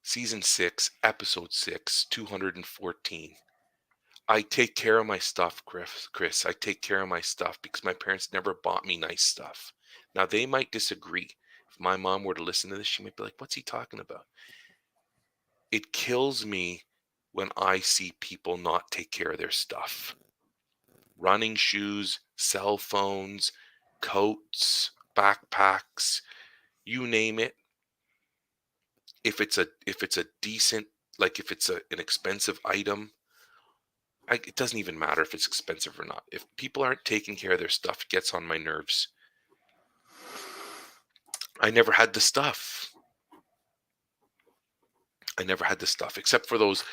Season 6, Episode 6, 214. I take care of my stuff, Chris. I take care of my stuff because my parents never bought me nice stuff. Now, they might disagree. If my mom were to listen to this, she might be like, what's he talking about? It kills me when I see people not take care of their stuff. Running shoes, cell phones, coats, backpacks, you name it. If it's a decent, like if it's an expensive item, it doesn't even matter if it's expensive or not. If people aren't taking care of their stuff, it gets on my nerves. I never had the stuff. I never had the stuff except for those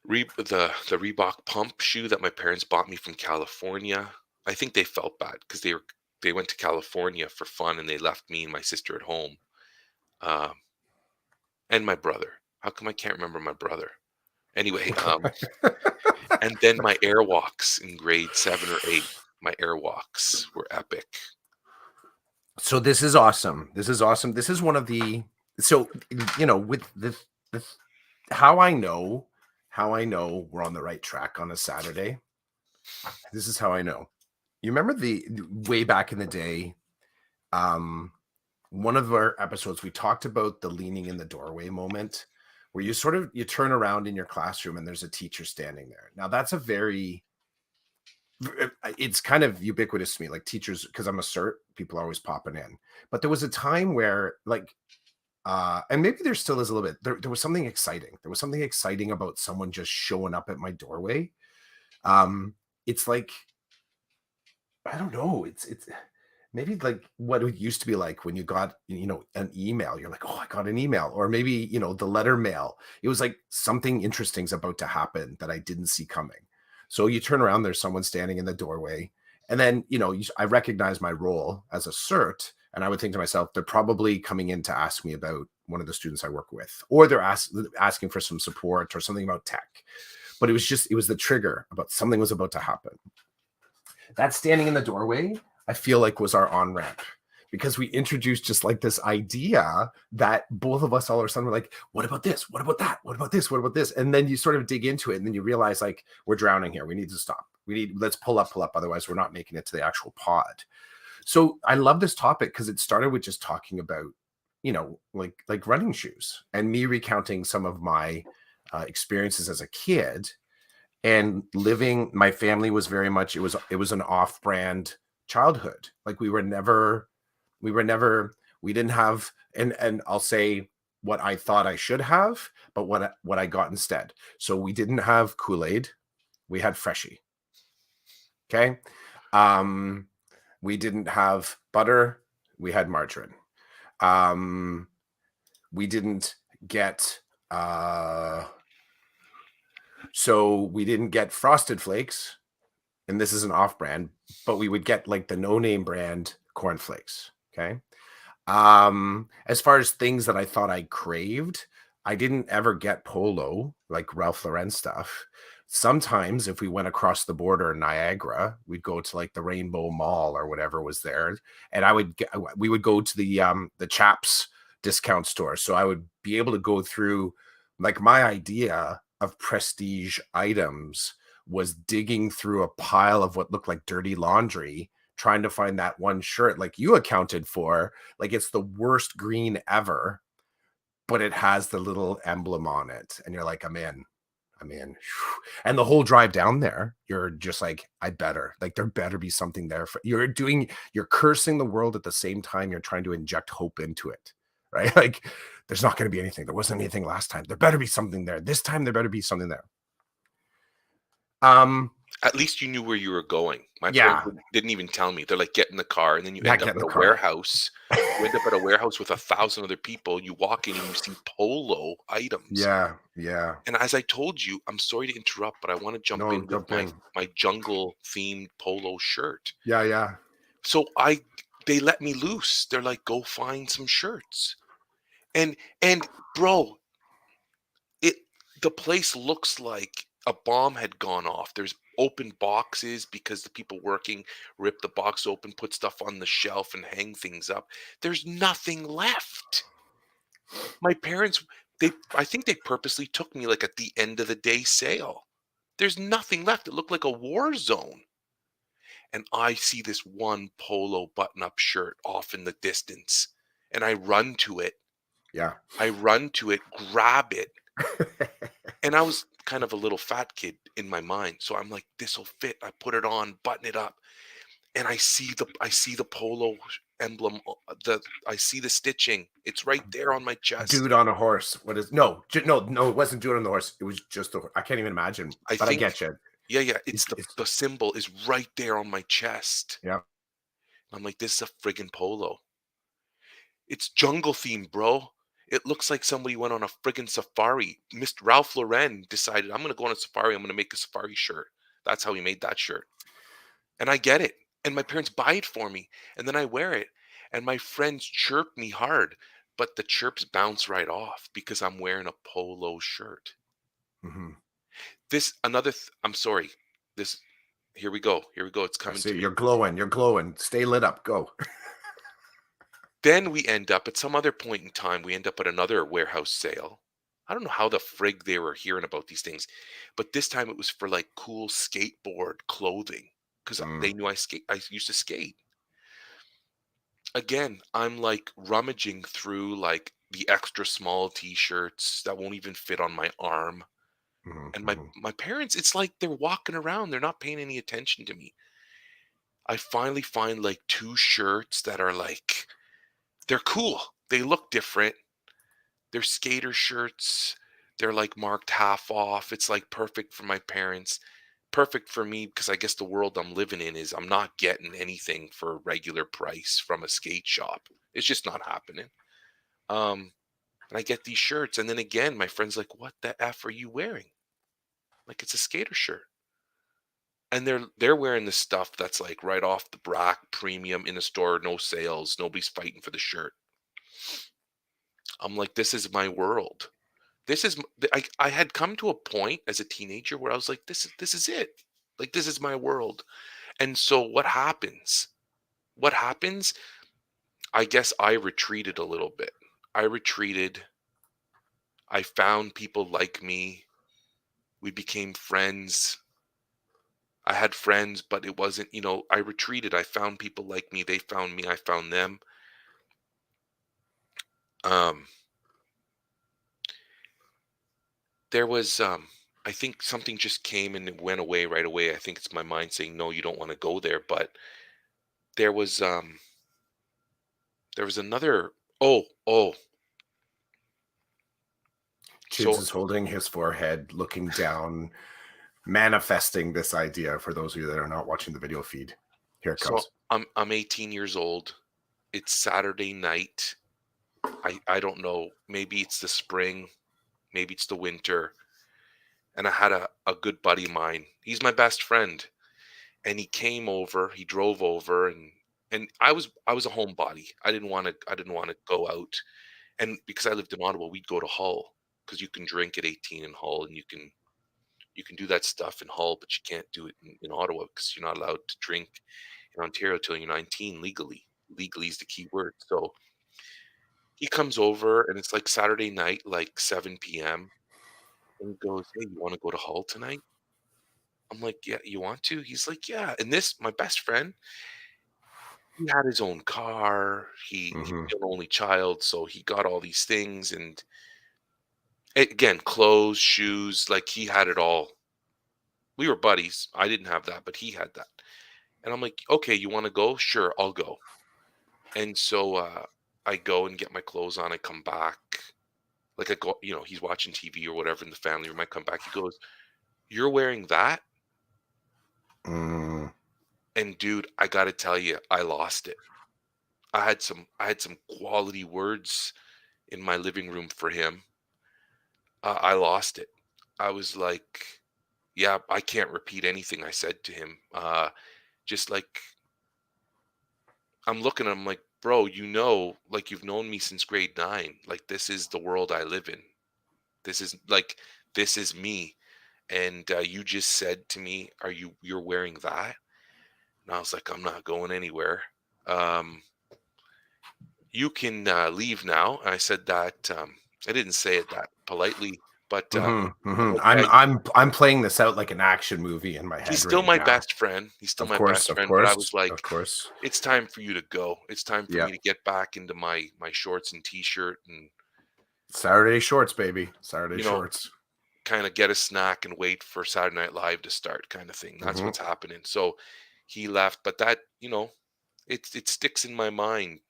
the Reebok pump shoe that my parents bought me from California. I think they felt bad because they went to California for fun and they left me and my sister at home, um, and my brother. How come I can't remember my brother? Anyway, and then my airwalks in grade 7 or 8. My airwalks were epic. So this is awesome. This is awesome. This is one of the with the how I know we're on the right track on a Saturday. This is how I know. You remember the way back in the day, one of our episodes we talked about the leaning in the doorway moment where you turn around in your classroom and there's a teacher standing there. Now that's it's kind of ubiquitous to me, like teachers, because I'm a cert, people are always popping in. But there was a time where and maybe there still is a little bit, there was something exciting. There was something exciting about someone just showing up at my doorway. It's like, I don't know, it's maybe like what it used to be like when you got, an email. You're like, oh, I got an email. Or maybe, the letter mail. It was like something interesting's about to happen that I didn't see coming. So you turn around, there's someone standing in the doorway. And then, I recognize my role as a cert. And I would think to myself, they're probably coming in to ask me about one of the students I work with, or they're asking for some support or something about tech. But it was the trigger about something was about to happen. That standing in the doorway, I feel like, was our on ramp, because we introduced just like this idea that both of us all of a sudden were like, what about this? What about that? What about this? What about this? And then you sort of dig into it and then you realize like, we're drowning here. We need to stop. Let's pull up. Otherwise we're not making it to the actual pod. So I love this topic because it started with just talking about, like running shoes and me recounting some of my experiences as a kid. And my family was very much, it was an off-brand childhood. Like we didn't have, and I'll say what I thought I should have, but what I got instead. So we didn't have Kool-Aid, we had Freshie. Okay. We didn't have butter, we had margarine. We didn't get so we didn't get Frosted Flakes, and this is an off-brand, but we would get like the no-name brand Corn Flakes. Okay. As far as things that I thought I craved, I didn't ever get Polo, like Ralph Lauren stuff. Sometimes if we went across the border in Niagara, we'd go to like the Rainbow Mall or whatever was there, and we would go to the Chaps discount store. So I would be able to go through, like, my idea of prestige items was digging through a pile of what looked like dirty laundry, trying to find that one shirt like you accounted for. Like, it's the worst green ever, but it has the little emblem on it. And you're like, I'm in. And the whole drive down there, you're just like, there better be something there. You're cursing the world at the same time you're trying to inject hope into it, right? Like, there's not going to be anything. There wasn't anything last time. There better be something there. This time, there better be something there. At least you knew where you were going. My Yeah. parents didn't even tell me. They're like, get in the car, and then you Yeah, end get up in at the a car. warehouse. You end up at a warehouse with 1,000 other people. You walk in and you see Polo items. Yeah. And as I told you, I'm sorry to interrupt, but I want to jump in with my jungle themed Polo shirt. Yeah. So they let me loose. They're like, go find some shirts. And bro, the place looks like a bomb had gone off. There's open boxes because the people working rip the box open, put stuff on the shelf and hang things up. There's nothing left. My parents, I think they purposely took me, like, at the end of the day sale. There's nothing left. It looked like a war zone, and I see this one polo button-up shirt off in the distance, and Yeah. I run to it, grab it, and I was kind of a little fat kid in my mind, so I'm like, "This'll fit." I put it on, button it up, and I see the polo emblem, I see the stitching. It's right there on my chest. Dude on a horse. What is no, no, it wasn't dude on the horse. It was just a I can't even imagine, I but I think get you. yeah, yeah, It's the symbol is right there on my chest. yeah. I'm like, "This is a friggin' polo." It's jungle themed, bro. It looks like somebody went on a friggin' safari. Mr. Ralph Lauren decided, "I'm gonna go on a safari, I'm gonna make a safari shirt." That's how he made that shirt. And I get it. And my parents buy it for me. And then I wear it. And my friends chirp me hard, but the chirps bounce right off because I'm wearing a polo shirt. Mhm. I'm sorry. This, here we go. Here we go. It's I coming see to me. you're glowing. You're glowing. Stay lit up. Go. Then we end up at some other point in time, we end up at another warehouse sale. I don't know how the frig they were hearing about these things, but this time it was for like cool skateboard clothing because Mm, they knew I used to skate. Again, I'm like rummaging through like the extra small t-shirts that won't even fit on my arm. mhm, And mhm. my parents, it's like they're walking around, they're not paying any attention to me. I finally find like two shirts that are like they're cool. They look different. They're skater shirts. They're like marked half off. It's like perfect for my parents. Perfect for me because I guess the world I'm living in is I'm not getting anything for a regular price from a skate shop. It's just not happening. Um, and I get these shirts, and then again, my friend's like, "What the f are you wearing?" Like it's a skater shirt, and they're wearing this stuff that's like right off the rack, premium in the store, no sales, nobody's fighting for the shirt. I'm like, this is my world. I had come to a point as a teenager where I was like, this is it. Like this is my world. And so what happens? What happens? I guess I retreated a little bit. I retreated. I found people like me. We became friends. I had friends, but it wasn't, I retreated. I found people like me. They found me. I found them. Um, there was, I think something just came and it went away right away. I think it's my mind saying, no, you don't want to go there. But there was, um, there was another. Oh. Chids So, is holding his forehead, looking down, manifesting this idea for those of you that are not watching the video feed. Here it so comes. I'm 18 years old. It's Saturday night. I don't know. Maybe it's the spring. Maybe it's the winter. And I had a good buddy of mine. He's my best friend. And he came over, he drove over and I was a homebody. I didn't want to go out. And because I lived in Ottawa, we'd go to Hull because you can drink at 18 in Hull and you can do that stuff in Hull, but you can't do it in Ottawa because you're not allowed to drink in Ontario till you're 19 legally. Legally is the key word. So he comes over and it's like Saturday night, like 7 p.m. And he goes, "Hey, you want to go to Hull tonight?" I'm like, "Yeah, you want to?" He's like, "Yeah." And this, my best friend, he had his own car. He Hmm. was an only child, so he got all these things and again, clothes, shoes, like he had it all. We were buddies. I didn't have that, but he had that. And I'm like, "Okay, you want to go? Sure, I'll go." And so I go and get my clothes on. I come back. Like I go, he's watching TV or whatever in the family room. I come back. He goes, "You're wearing that?" Mm, And dude, I got to tell you, I lost it. I had some quality words in my living room for him. I lost it. I was like, "Yeah, I can't repeat anything I said to him." Just like I'm looking at him like, "Bro, like you've known me since grade 9. Like this is the world I live in. This is me." And you just said to me, you're wearing that?" And I was like, "I'm not going anywhere." Um, you can leave now. I said that. I didn't say it that politely, but Mhm, I'm mhm. like, yeah, I'm playing this out like an action movie in my he's head still right my now. best friend. He's still Of my course, best of friend. But I course, was of like, course. it's time for you to go. It's time for Yeah. me to get back into my shorts and t-shirt and Saturday shorts, baby. Saturday you know shorts. kind of get a snack and wait for Saturday Night Live to start, kind of thing. That's Mhm, what's happening. So he left, but that it sticks in my mind.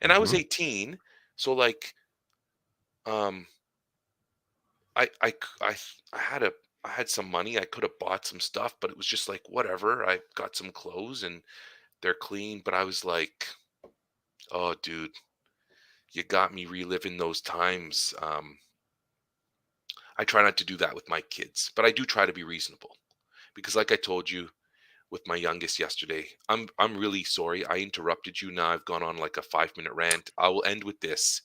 And I was mhm, 18, so like um I c- I had a I had some money. I could have bought some stuff, but it was just like whatever. I got some clothes and they're clean, but I was like, "Oh, dude, you got me reliving those times." I try not to do that with my kids, but I do try to be reasonable because, like I told you with my youngest yesterday, I'm really sorry. I interrupted you. Now I've gone on like a 5 minute rant. I will end with this.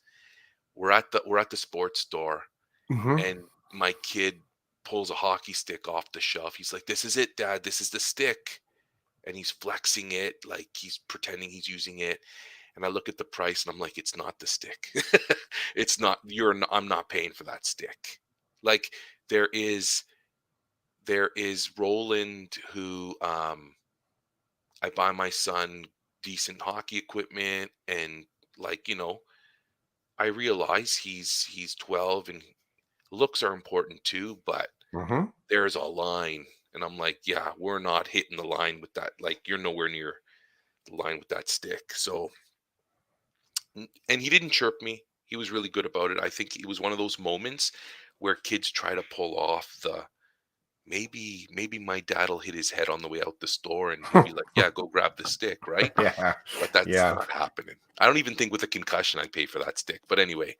We're at the sports store, mhm. and my kid pulls a hockey stick off the shelf. He's like, "This is it, Dad. This is the stick." And he's flexing it like he's pretending he's using it. And I look at the price and I'm like, "It's not the stick. It's not. I'm not paying for that stick." Like there is there is Roland who I buy my son decent hockey equipment and like I realize he's 12 and looks are important too, but Mhm. there's a line. And I'm like, yeah, we're not hitting the line with that. Like, you're nowhere near the line with that stick. So, and he didn't chirp me. He was really good about it. I think it was one of those moments where kids try to pull off the maybe my dad'll hit his head on the way out the store and he'll be like, yeah, go grab the stick, right? Yeah. But that's Yeah. not happening. I don't even think with a concussion I'd pay for that stick. But anyway,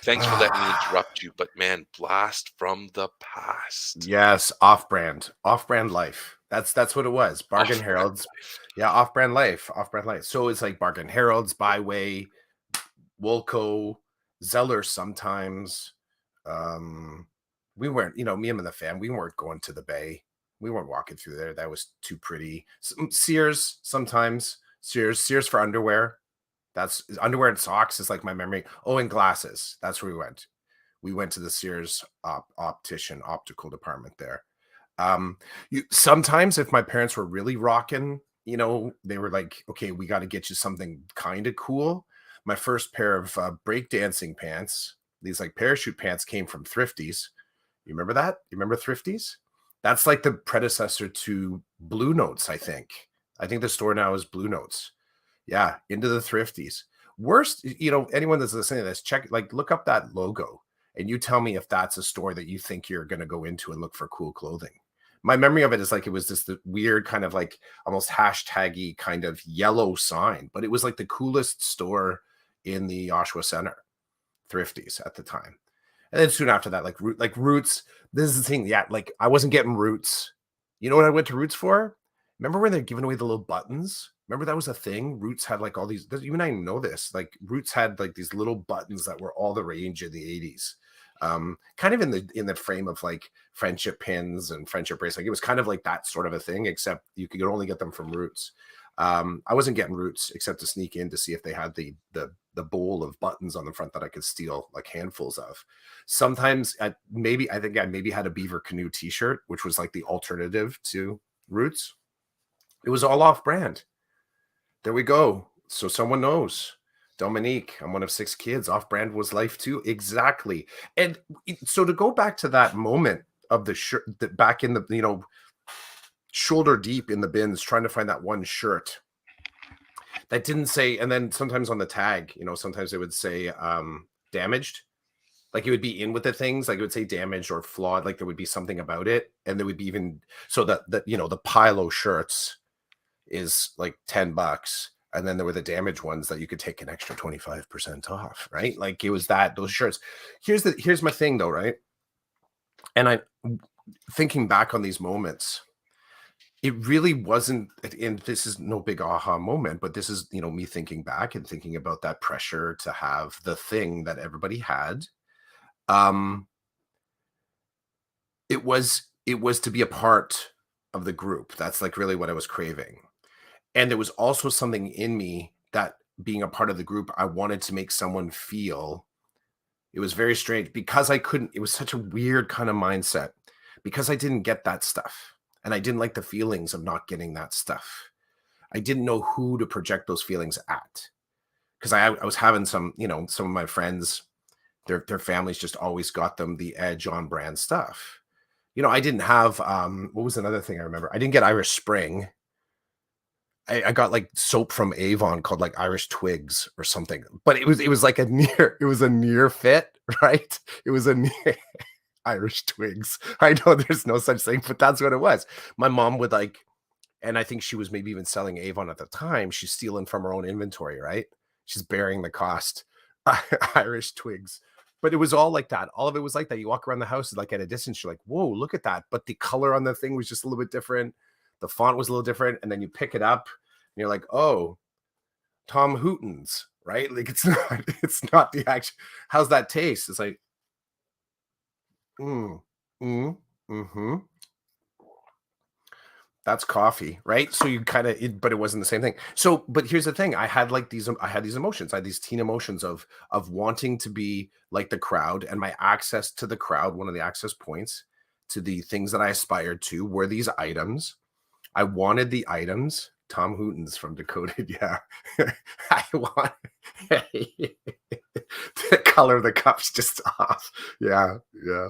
thanks for letting me interrupt you. But man, blast from the past. Yes, off-brand. Off-brand life. That's what it was. Bargain Off brand Heralds. life. Yeah, off-brand life, off-brand life. So it's like Bargain Heralds, Byway, Woolco, Zeller sometimes. Um, we weren't, me and the fam, we weren't going to the bay. We weren't walking through there. That was too pretty. Sears sometimes. Sears for underwear. That's underwear and socks is like my memory. Oh, and glasses. That's where we went. We went to the Sears optician optical department there. Um, sometimes if my parents were really rocking, they were like, okay, we got to get you something kind of cool. My first pair of break dancing pants, these like parachute pants, came from Thrifties. You remember that? You remember Thrifties? That's like the predecessor to Blue Notes, I think. I think the store now is Blue Notes. Yeah, into the Thrifties. Worst, anyone that's listening to this, look up that logo and you tell me if that's a store that you think you're going to go into and look for cool clothing. My memory of it is like it was just the weird kind of like almost hashtaggy kind of yellow sign, but it was like the coolest store in the Oshawa Center, Thrifties at the time. And then soon after that, like Roots. This is the thing. Yeah, like I wasn't getting Roots. You know what I went to Roots for? Remember when they're giving away the little buttons? Remember that was a thing? Roots had like all these. Even I know this. Like Roots had like these little buttons that were all the rage in the 80s. Kind of in the frame of like friendship pins and friendship bracelets. Like it was kind of like that sort of a thing, except you could only get them from Roots. I wasn't getting Roots except to sneak in to see if they had the bowl of buttons on the front that I could steal like handfuls of. Sometimes I think I maybe had a Beaver Canoe t-shirt, which was like the alternative to Roots. It was all off brand. There we go. So someone knows. Dominique, I'm one of six kids. Off brand was life too. Exactly. And so to go back to that moment of the shirt, that back in the, shoulder deep in the bins, trying to find that one shirt that didn't say, and then sometimes on the tag, sometimes it would say damaged. Like it would be in with the things, like it would say damaged or flawed, like there would be something about it. And there would be even so that the Pilo shirts is like $10. And then there were the damaged ones that you could take an extra 25% off, right? Like it was those shirts. Here's my thing though, right? And I'm thinking back on these moments, it really wasn't, and this is no big aha moment, but this is, me thinking back and thinking about that pressure to have the thing that everybody had. Um, it was to be a part of the group. That's like really what I was craving. And there was also something in me that being a part of the group, I wanted to make someone feel. It was very strange because I couldn't. It was such a weird kind of mindset because I didn't get that stuff. And I didn't like the feelings of not getting that stuff. I didn't know who to project those feelings at because I was having some, some of my friends, their families just always got them the edge on brand stuff. I didn't have what was another thing I remember? I didn't get Irish Spring. I got like soap from Avon called like Irish Twigs or something, but it was like it was a near fit, right? It was a near Irish Twigs. I know there's no such thing, but that's what it was. My mom would like, and I think she was maybe even selling Avon at the time. She's stealing from her own inventory, right? She's bearing the cost. Irish Twigs. But it was all like that. All of it was like that. You walk around the house, like at a distance, you're like, whoa, look at that. But the color on the thing was just a little bit different. The font was a little different. And then you pick it up and you're like, oh, Tom Hootens, right? Like it's not the action. How's that taste? It's like, mm, mm, mm-hmm. That's coffee, right? So you kind of, but it wasn't the same thing. So, but here's the thing: I had these emotions. I had these teen emotions of wanting to be like the crowd, and my access to the crowd. One of the access points to the things that I aspired to were these items. I wanted the items. Tom Hootens from Decoded, yeah. I want the color of the cup's just off. Yeah, yeah,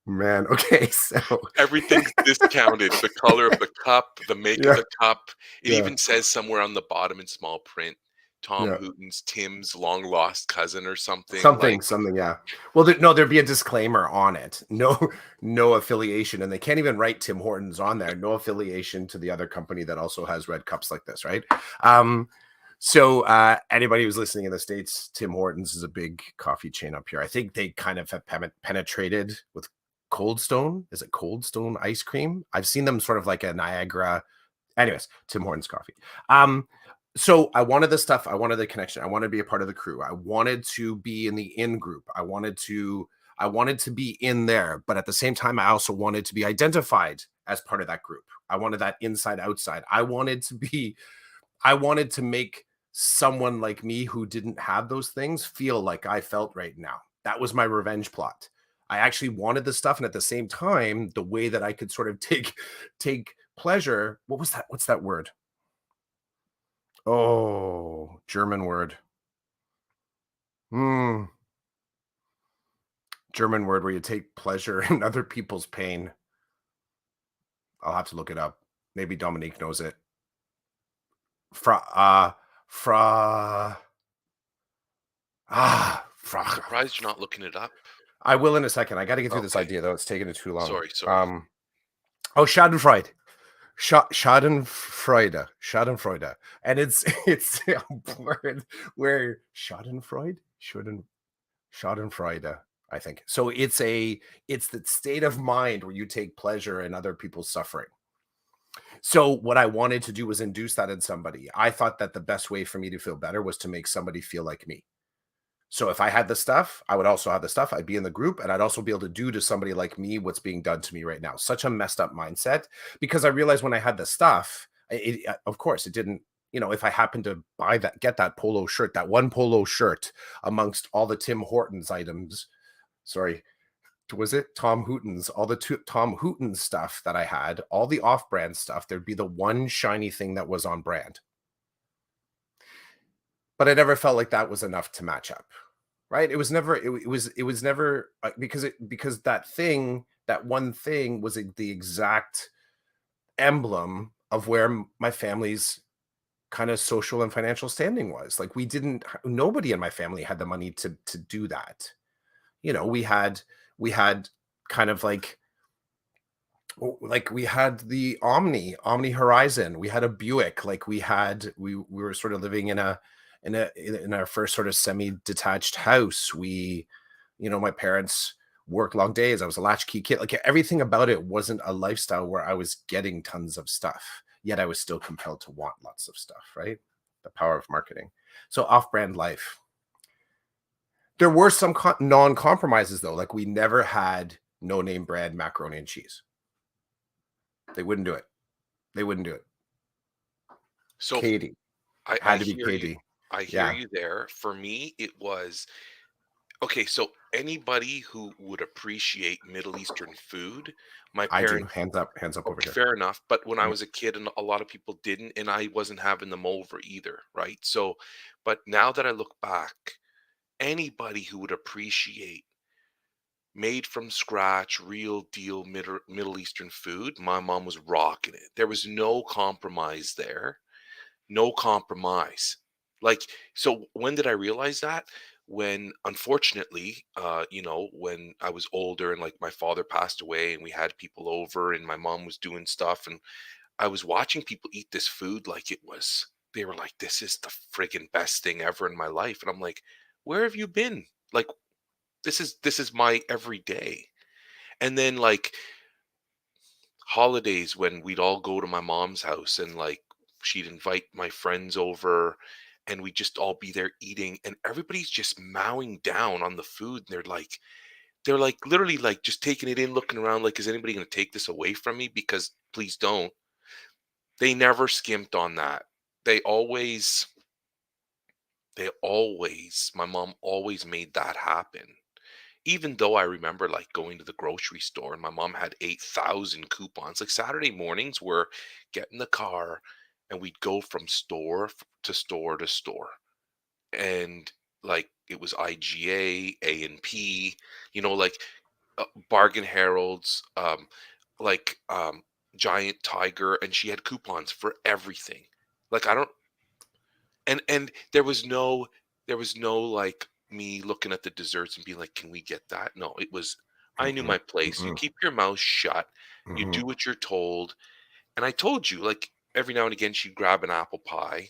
man. Okay, so Everything's discounted. The color of the cup, the make of yeah, the cup. It yeah, even says somewhere on the bottom in small print, Tom yeah. Hooten's Tim's long lost cousin or something. Something, Like, something, yeah. Well, no, there'd be a disclaimer on it. No, no affiliation, and they can't even write Tim Hortons on there. No affiliation to the other company that also has red cups like this, right? So anybody who's listening in the States, Tim Hortons is a big coffee chain up here. I think they kind of have penetrated with Cold Stone. Is it Cold Stone ice cream? I've seen them sort of like a Niagara. Anyways, Tim Hortons coffee. So I wanted the stuff. I wanted the connection. I wanted to be a part of the crew. I wanted to be in the in group. I wanted to be in there, but at the same time, I also wanted to be identified as part of that group. I wanted that inside outside. I wanted to make someone like me who didn't have those things feel like I felt right now. That was my revenge plot. I actually wanted the stuff, and at the same time, the way that I could sort of take pleasure. What was that? What's that word? Oh, German word. Hmm. German word where you take pleasure in other people's pain. I'll have to look it up. Maybe Dominique knows it. Fra fra fra I'm surprised you're not looking it up. I will in a second. I gotta get through this Okay. idea though. It's taking it too long. Sorry. Oh, Schadenfreude. Schadenfreude. And it's a word where Schadenfreude, I think. So it's the state of mind where you take pleasure in other people's suffering. So what I wanted to do was induce that in somebody. I thought that the best way for me to feel better was to make somebody feel like me. So if I had the stuff, I would also have the stuff. I'd be in the group and I'd also be able to do to somebody like me what's being done to me right now. Such a messed up mindset because I realized when I had the stuff, of course, it didn't. If I happened to get that polo shirt, that one polo shirt amongst all the Tim Hortons items, sorry, was it Tom Hootens? All the Tom Hootens stuff that I had, all the off-brand stuff, there'd be the one shiny thing that was on brand. But I never felt like that was enough to match up. Right? It was never because that one thing was the exact emblem of where my family's kind of social and financial standing was. Like nobody in my family had the money to do that. We had kind of like we had the Omni Horizon. We had a Buick. Like we were sort of living in our first sort of semi-detached house. My parents worked long days. I was a latchkey kid. Like everything about it wasn't a lifestyle where I was getting tons of stuff, yet I was still compelled to want lots of stuff, right? The power of marketing. So off-brand life. There were some non-compromises though. Like we never had no name brand macaroni and cheese. They wouldn't do it. They wouldn't do it. So Katie I had to be hear you. Katie. I hear Yeah, you there. For me, it was okay, so anybody who would appreciate Middle Eastern food, my I do. parents Hands up over okay, here. fair enough, but when I Yep. was a kid and a lot of people didn't, and I wasn't having them over either, right? So, but now that I look back, anybody who would appreciate made from scratch, real deal Middle Eastern food, my mom was rocking it. There was no compromise there. No compromise. Like, so when did I realize that? When unfortunately, when I was older and like my father passed away and we had people over and my mom was doing stuff and I was watching people eat this food like it was they were like, this is the friggin' best thing ever in my life. And I'm like, where have you been? Like, this is my everyday. And then like holidays when we'd all go to my mom's house and like she'd invite my friends over and we'd just all be there eating and everybody's just mowing down on the food and they're like literally like just taking it in looking around like is anybody going to take this away from me because please don't. They never skimped on that. They always they always my mom always made that happen. Even though I remember, like, going to the grocery store and my mom had 8,000 coupons, like, Saturday mornings were get in the car and we'd go from store to store to store. And, like, it was IGA, A&P, like, Bargain Heralds, like, Giant Tiger, and she had coupons for everything. Like, I don't and there was no like me looking at the desserts and being like, "Can we get that?" No, it was I knew Mm-mm, my place. You mm-mm, keep your mouth shut. You mhm. do what you're told. And I told you, like every now and again, she'd grab an apple pie.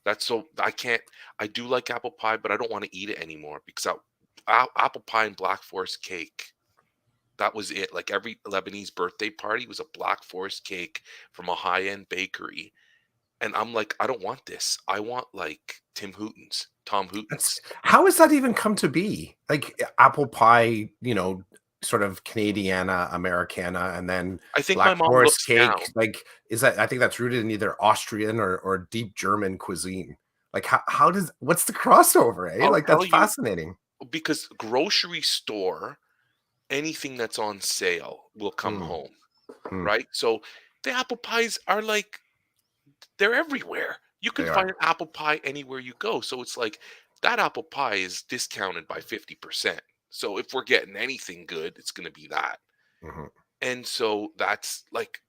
That's so I can't. I do like apple pie, but I don't want to eat it anymore because apple pie and black forest cake. That was it. Like every Lebanese birthday party was a black forest cake from a high end bakery and I'm like, "I don't want this. I want, like, Tom That's Hootens." how has that even come to be? Like, apple pie, sort of Canadiana, Americana, and then I think my Black mom Forest looks cake, down. like, is that I think that's rooted in either Austrian or deep German cuisine. Like, how does what's the crossover, eh? I'll Like, tell that's you fascinating. because grocery store, anything that's on sale will come Mm, home, mm, right? So, the apple pies are, like they're everywhere. You can they find are. an apple pie anywhere you go, so it's like, that apple pie is discounted by 50%. So, if we're getting anything good, it's gonna be that. Mhm. And so, that's, like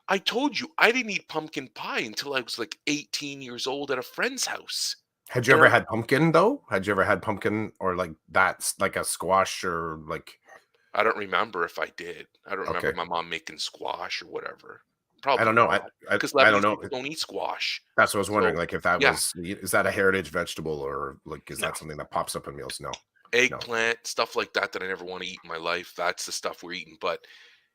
I told you I didn't eat pumpkin pie until I was like 18 years old at a friend's house. Had you And ever I'm had pumpkin, though? Had you ever had pumpkin or, like, that's like a squash or, like I don't remember if I did. I don't remember okay. my mom making squash or whatever. I Probably don't know. not, I because I don't Lebanese know. people don't eat squash. That's what I was wondering, So, like, if that yeah, was is that a heritage vegetable or, like, is no. that something that pops up in meals? No. No. Eggplant, stuff like that I never wanna eat in my life, that's the stuff we're eating, but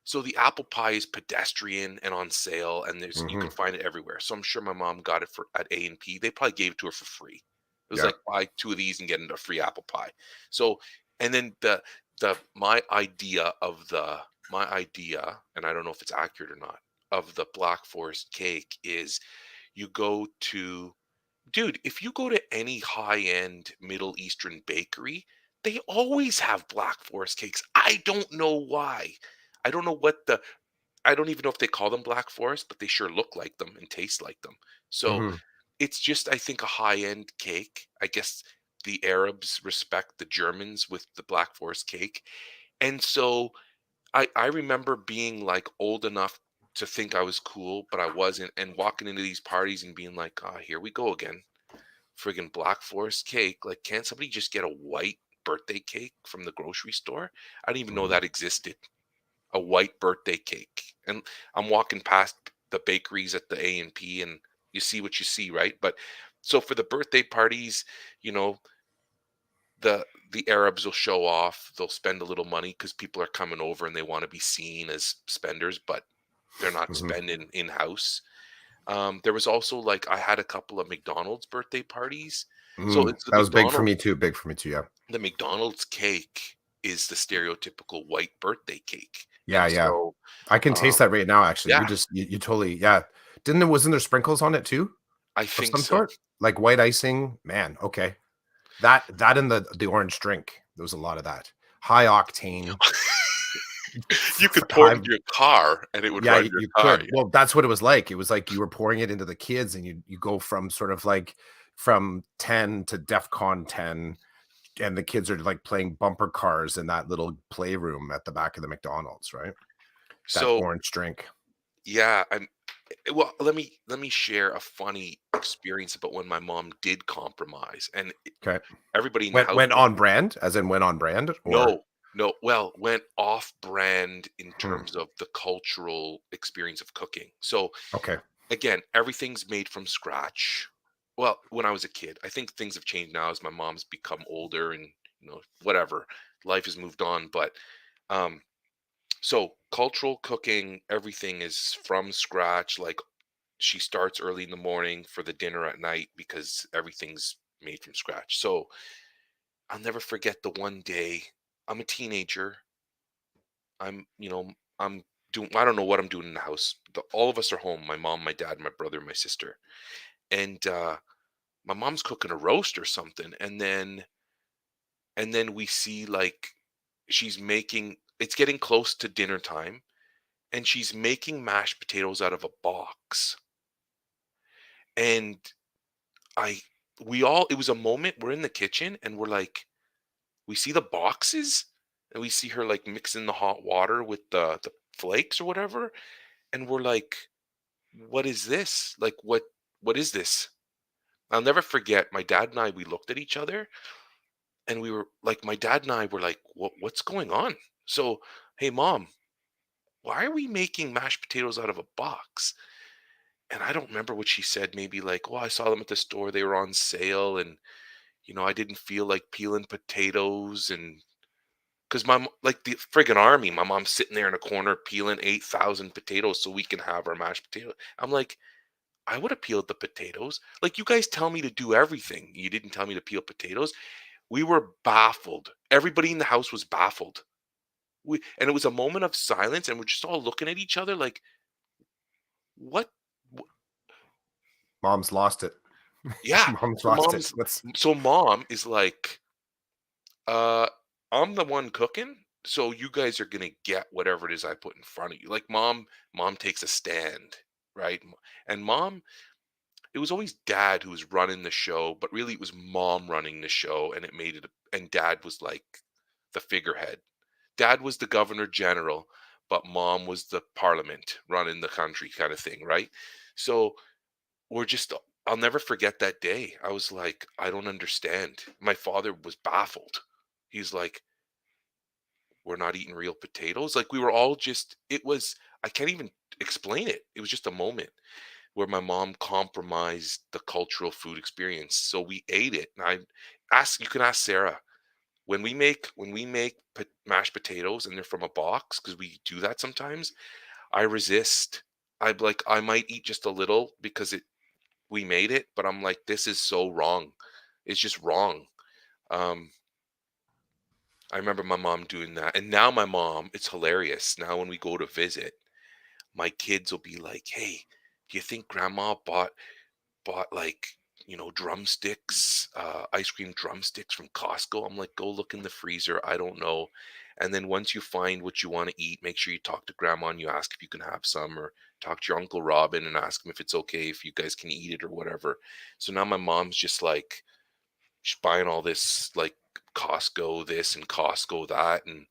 so the apple pie is pedestrian and on sale, and you can Mhm. find it everywhere, so I'm sure my mom got it for at A&P. They probably gave it to her for free. It was Yeah. like, "Buy 2 of these and get a free apple pie." So and then the my idea, and I don't know if it's accurate or not, of the Black Forest cake is you go to dude, if you go to any high-end Middle Eastern bakery, they always have Black Forest cakes. I don't know why. I don't know what the I don't even know if they call them Black Forest, but they sure look like them and taste like them. So, Mhm. it's just, I think, a high-end cake. I guess the Arabs respect the Germans with the Black Forest cake, and so I remember being, like, old enough to think I was cool, but I wasn't, and walking into these parties and being like, "Ah, here we go again." Friggin' Black Forest cake. Like, can't somebody just get a white birthday cake from the grocery store? I didn't even know Mhm. that existed. A white birthday cake. And I'm walking past the bakeries at the A&P and you see what you see, right? But so for the birthday parties, you know, the Arabs will show off. They'll spend a little money because people are coming over and they want to be seen as spenders, but they're not Mhm. spending in house. There was also like I had a couple of McDonald's birthday parties. So Mm. it's That was big for me too, yeah. the McDonald's cake is the stereotypical white birthday cake. Yeah, And yeah. so I can taste um that right now, actually. yeah, You totally yeah. Wasn't there sprinkles on it too I of think some so. sort? Like white icing, man, okay. That and the orange drink, there was a lot of that. High octane, You could pour it high into your car and it would yeah, run you your you car, could. yeah. Well, that's what it was like. It was like you were pouring it into the kids and you go from sort of like from 10 to DEFCON 10, and the kids are like playing bumper cars in that little playroom at the back of the McDonald's, right? That So, orange drink. yeah, well, let me share a funny experience about when my mom did compromise, and Okay. everybody in the Went house went on brand, as in went on brand, or no, no, well, went off brand in hmm, terms of the cultural experience of cooking. So, okay. again, everything's made from scratch. Well, when I was a kid, I think things have changed now as my mom's become older and, whatever. Life has moved on, but um so cultural cooking, everything is from scratch. Like she starts early in the morning for the dinner at night because everything's made from scratch. So I'll never forget the one day I'm a teenager. I'm doing, I don't know what I'm doing in the house. All of us are home. My mom, my dad, my brother, my sister. And my mom's cooking a roast or something. And then we see like she's making it's getting close to dinner time and she's making mashed potatoes out of a box. And I we all it was a moment we're in the kitchen and we're like we see the boxes and we see her like mixing the hot water with the flakes or whatever and we're like what is this? Like what is this? I'll never forget my dad and I we looked at each other and we were like my dad and I were like what's going on? So, hey mom, why are we making mashed potatoes out of a box? And I don't remember what she said, maybe like, "Oh, I saw them at the store, they were on sale, and, I didn't feel like peeling potatoes," and because like the friggin' army, my mom's sitting there in a corner peeling 8,000 potatoes so we can have our mashed potato. I'm like, "I would have peeled the potatoes. Like, you guys tell me to do everything. You didn't tell me to peel potatoes." We were baffled. Everybody in the house was baffled. And it was a moment of silence, and we're just all looking at each other like, "What?" Mom's lost it. Yeah. Mom's So lost it. mom's What's so mom is like, uh, I'm the one cooking, so you guys are gonna get whatever it is I put in front of you. Like mom takes a stand, right? And mom, it was always dad who was running the show, but really it was mom running the show, and it made it. And dad was like the figurehead. Dad was the governor general, but mom was the parliament running the country kind of thing, right? So we're just I'll never forget that day. I was like, "I don't understand." My father was baffled. He's like, "We're not eating real potatoes?" Like, we were all just I can't even explain it. It was just a moment where my mom compromised the cultural food experience. So we ate it, and you can ask Sarah. When we make mashed potatoes and they're from a box, because we do that sometimes, I resist. I might eat just a little because we made it, but I'm like, this is so wrong. It's just wrong. Um, I remember my mom doing that. And now my mom, it's hilarious. Now when we go to visit, my kids will be like, "Hey, do you think grandma bought like, drumsticks, ice cream drumsticks from Costco?" I'm like, "Go look in the freezer. I don't know." And then once you find what you want to eat, make sure you talk to grandma and you ask if you can have some, or talk to your Uncle Robin and ask him if it's okay if you guys can eat it or whatever. So now my mom's just like she's buying all this like Costco this and Costco that, and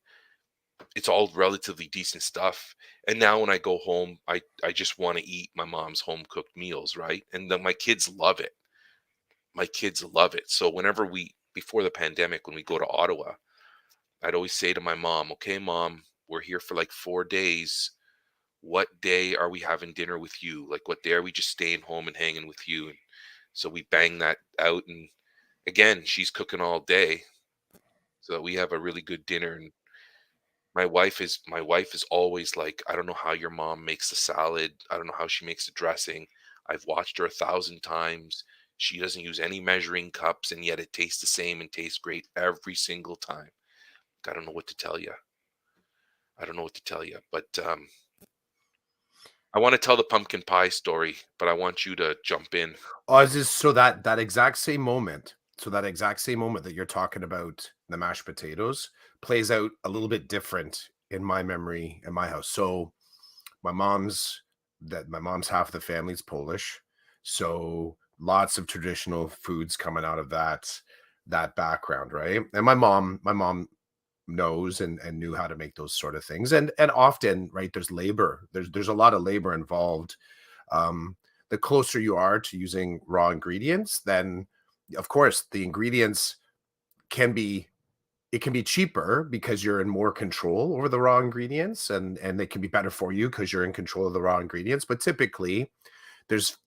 it's all relatively decent stuff. And now when I go home, I just want to eat my mom's home cooked meals, right? And then my kids love it. My kids love it. So whenever before the pandemic, when we go to Ottawa, I'd always say to my mom, "Okay, mom, we're here for like 4 days. What day are we having dinner with you? Like, what day are we just staying home and hanging with you?" And so we bang that out. And again, she's cooking all day. So we have a really good dinner. And my wife is always like, "I don't know how your mom makes the salad. I don't know how she makes the dressing. I've watched her 1,000 times. She doesn't use any measuring cups, and yet it tastes the same and tastes great every single time." I don't know what to tell you. I don't know what to tell you, but I wanna tell the pumpkin pie story, but I want you to jump in. Oh, it's just so that exact same moment, so that exact same moment that you're talking about, the mashed potatoes, plays out a little bit different in my memory in my house. So my mom's my mom's half of the family's Polish, so lots of traditional foods coming out of that background, right? And my mom knows and knew how to make those sort of things. And often, right, there's labor. There's a lot of labor involved. Um, the closer you are to using raw ingredients, then of course the ingredients can be it can be cheaper because you're in more control over the raw ingredients and they can be better for you because you're in control of the raw ingredients. But typically there's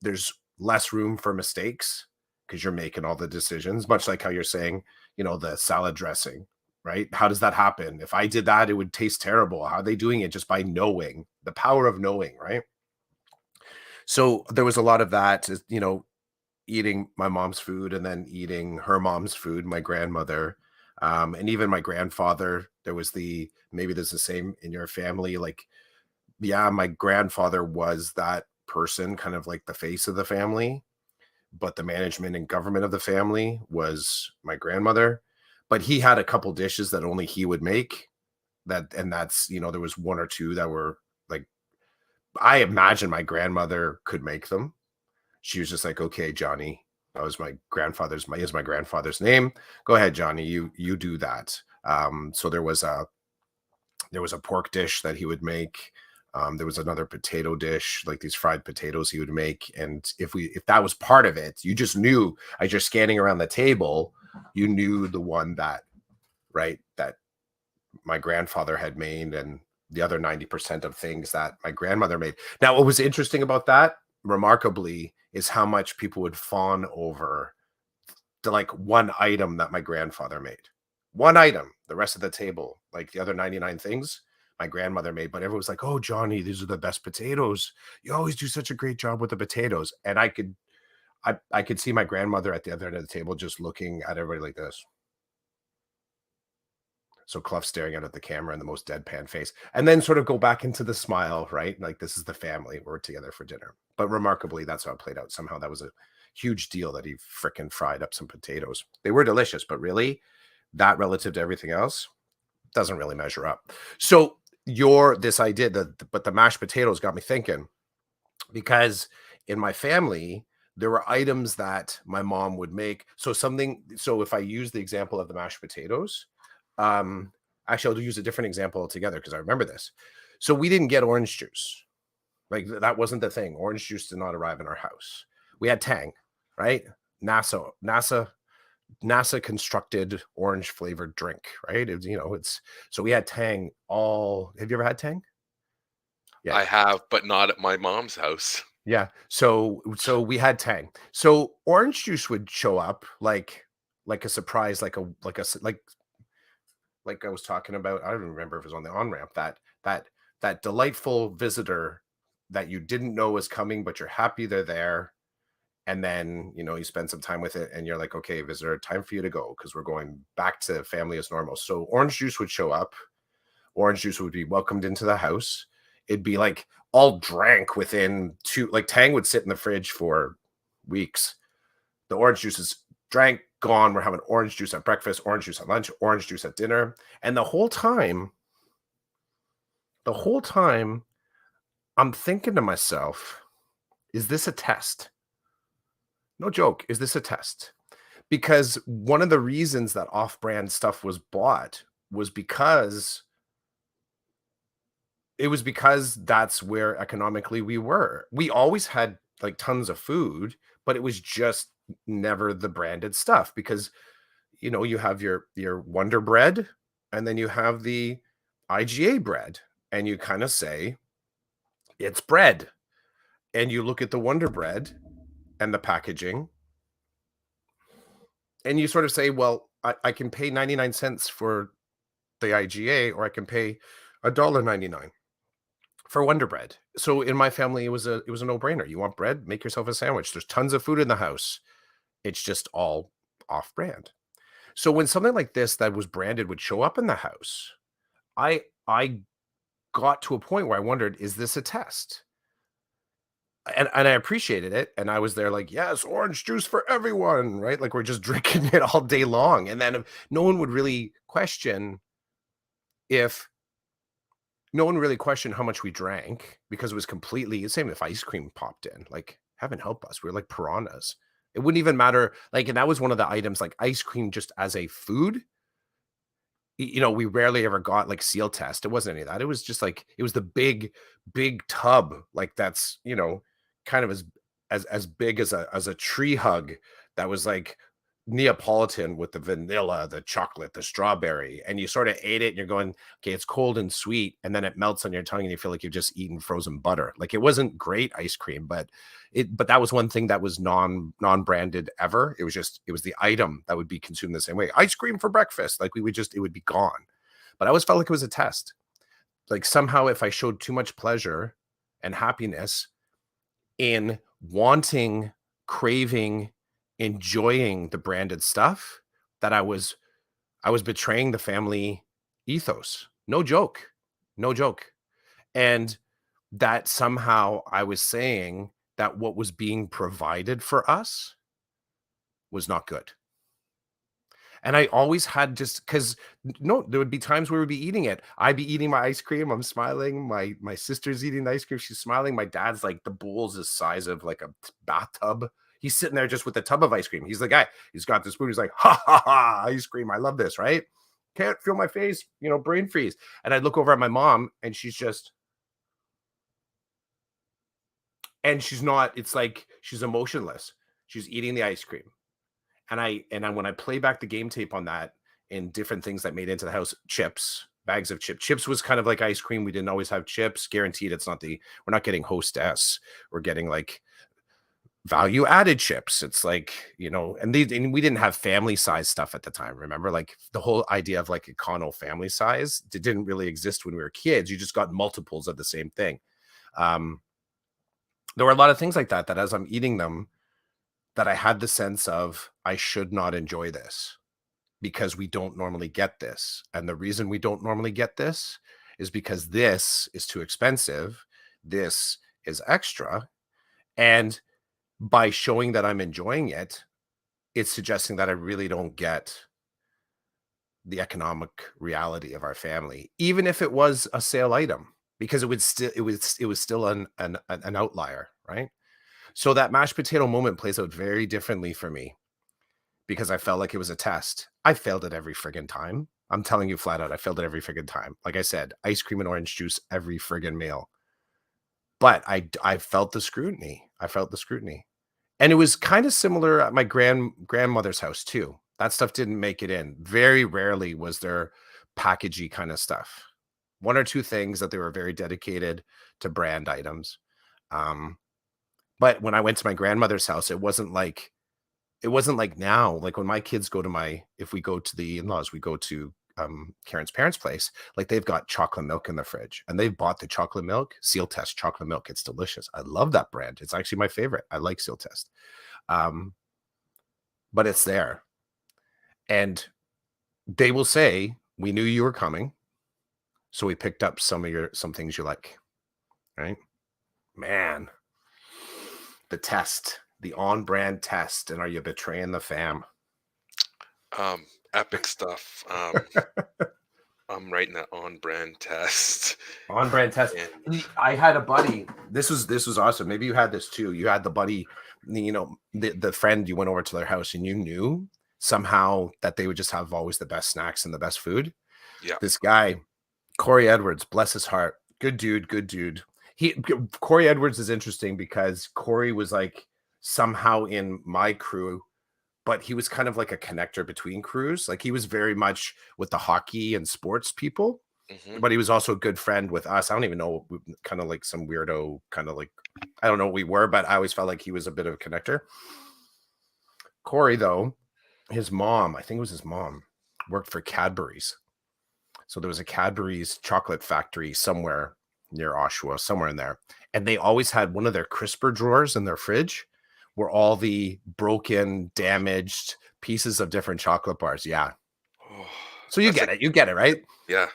less room for mistakes because you're making all the decisions, much like how you're saying, the salad dressing, right? How does that happen? If I did that, it would taste terrible. How are they doing it? Just by knowing, the power of knowing, right? So there was a lot of that, eating my mom's food and then eating her mom's food, my grandmother, and even my grandfather. There was maybe there's the same in your family. Like, yeah, my grandfather was that person, kind of like the face of the family, but the management and government of the family was my grandmother. But he had a couple dishes that only he would make. And that's, there was one or two that were like, I imagine my grandmother could make them. She was just like, "Okay, Johnny." That was my grandfather's name. "Go ahead, Johnny. You do that." So there was a pork dish that he would make. There was another potato dish, like these fried potatoes he would make. And if that was part of it, you just knew as you're scanning around the table, you knew the one that right that my grandfather had made, and the other 90% of things that my grandmother made. Now, what was interesting about that, remarkably, is how much people would fawn over the like one item that my grandfather made. One item, the rest of the table, like the other 99 things, my grandmother made. But everyone was like, "Oh, Johnny, these are the best potatoes. You always do such a great job with the potatoes." And I could see my grandmother at the other end of the table just looking at everybody like this. So Clough staring out at the camera in the most deadpan face, and then sort of go back into the smile, right? Like, this is the family. We're together for dinner. But remarkably, that's how it played out. Somehow that was a huge deal that he fricking fried up some potatoes. They were delicious, but really, that relative to everything else doesn't really measure up. So this idea that, but the mashed potatoes got me thinking, because in my family there were items that my mom would make. So if I use the example of the mashed potatoes, um actually I'll use a different example altogether because I remember this. So we didn't get orange juice. Like, that wasn't the thing. Orange juice did not arrive in our house. We had Tang, right? NASA constructed orange flavored drink, right? It's so we had Tang. All Have you ever had Tang? Yeah. I have, but not at my mom's house. Yeah. So we had Tang. So orange juice would show up like a surprise, like I was talking about. I don't remember if it was on the on ramp. That delightful visitor that you didn't know was coming, but you're happy they're there. And then you spend some time with it, and you're like, "Okay, visitor, time for you to go because we're going back to family as normal." So orange juice would show up. Orange juice would be welcomed into the house. It'd be like all drank within two. Like, Tang would sit in the fridge for weeks. The orange juice is drank, gone. We're having orange juice at breakfast, orange juice at lunch, orange juice at dinner. And the whole time, I'm thinking to myself, is this a test? No joke. Is this a test? Because one of the reasons that off brand stuff was bought was because that's where economically we were. We always had like tons of food, but it was just never the branded stuff because you have your Wonder Bread, and then you have the IGA bread, and you kind of say it's bread. And you look at the Wonder Bread and the packaging, and you sort of say, well, I can pay 99 cents for the IGA, or I can pay $1.99 for Wonder Bread. So in my family, it was a no-brainer. You want bread? Make yourself a sandwich. There's tons of food in the house. It's just all off brand. So when something like this that was branded would show up in the house, I got to a point where I wondered, is this a test? and I appreciated it, and I was there like, "Yes, orange juice for everyone," right? Like, we're just drinking it all day long, and then no one would really question if no one really questioned how much we drank because it was completely the same if ice cream popped in, like, heaven help us, we're like piranhas. It wouldn't even matter, like, and that was one of the items, like, ice cream just as a food, we rarely ever got like seal test. It wasn't any of that. It was just like it was the big tub, like that's kind of as big as a tree hug. That was like Neapolitan with the vanilla, the chocolate, the strawberry, and you sort of ate it, and you're going, okay, it's cold and sweet, and then it melts on your tongue, and you feel like you've just eaten frozen butter. Like it wasn't great ice cream, but that was one thing that was non-branded ever. It was the item that would be consumed the same way. Ice cream for breakfast. Like it would be gone. But I always felt like it was a test. Like somehow if I showed too much pleasure and happiness in wanting, craving, enjoying the branded stuff, that I was betraying the family ethos. No joke. No joke. And that somehow I was saying that what was being provided for us was not good. And I always had just because no, there would be times where we'd be eating it. I'd be eating my ice cream. I'm smiling. My sister's eating the ice cream. She's smiling. My dad's like the bowl's the size of like a bathtub. He's sitting there just with a tub of ice cream. He's the guy. He's got the spoon. He's like, ha ha ha, ice cream. I love this, right? Can't feel my face, brain freeze. And I'd look over at my mom and she's not, it's like she's emotionless. She's eating the ice cream. And when I play back the game tape on that and different things that made into the house, chips, bags of chips. Chips was kind of like ice cream. We didn't always have chips. Guaranteed we're not getting Hostess. We're getting like value added chips. It's like, and we didn't have family size stuff at the time. Remember, like the whole idea of like econo family size didn't really exist when we were kids. You just got multiples of the same thing. Um, there were a lot of things like that as I'm eating them, that I had the sense of I should not enjoy this because we don't normally get this. And the reason we don't normally get this is because this is too expensive. This is extra. And by showing that I'm enjoying it, it's suggesting that I really don't get the economic reality of our family, even if it was a sale item, because it was still an outlier, right? So that mashed potato moment plays out very differently for me because I felt like it was a test. I failed it every friggin' time. I'm telling you flat out, I failed it every friggin' time. Like I said, ice cream and orange juice every friggin' meal. But I felt the scrutiny. I felt the scrutiny. And it was kind of similar at my grandmother's house too. That stuff didn't make it in. Very rarely was there packagey kind of stuff. One or two things that they were very dedicated to brand items. Um, but when I went to my grandmother's house, it wasn't like now. Like when my kids if we go to the in-laws, we go to Karen's parents' place, like they've got chocolate milk in the fridge and they've bought the chocolate milk, Seal Test chocolate milk. It's delicious. I love that brand. It's actually my favorite. I like Seal Test. Um, but it's there. And they will say, we knew you were coming, so we picked up some things you like. Right? Man, the on-brand test. And are you betraying the fam? Epic stuff. I'm writing that on-brand test. On-brand test. And I had a buddy. This was awesome. Maybe you had this too. You had the buddy, the friend, you went over to their house and you knew somehow that they would just have always the best snacks and the best food. yeah, This guy, Corey Edwards, bless his heart. Good dude, good dude. Corey Edwards is interesting because Corey was like somehow in my crew, but he was kind of like a connector between crews. Like he was very much with the hockey and sports people, hmm but he was also a good friend with us. I don't even know, kind of like some weirdo, kind of like, I don't know what we were, but I always felt like he was a bit of a connector. Corey, though, his mom, I think it was his mom, worked for Cadbury's. So there was a Cadbury's chocolate factory somewhere near Oshawa, somewhere in there. And they always had one of their crisper drawers in their fridge were all the broken, damaged pieces of different chocolate bars. Yeah. Oh, So you that's get like it. You get it, right? yeah.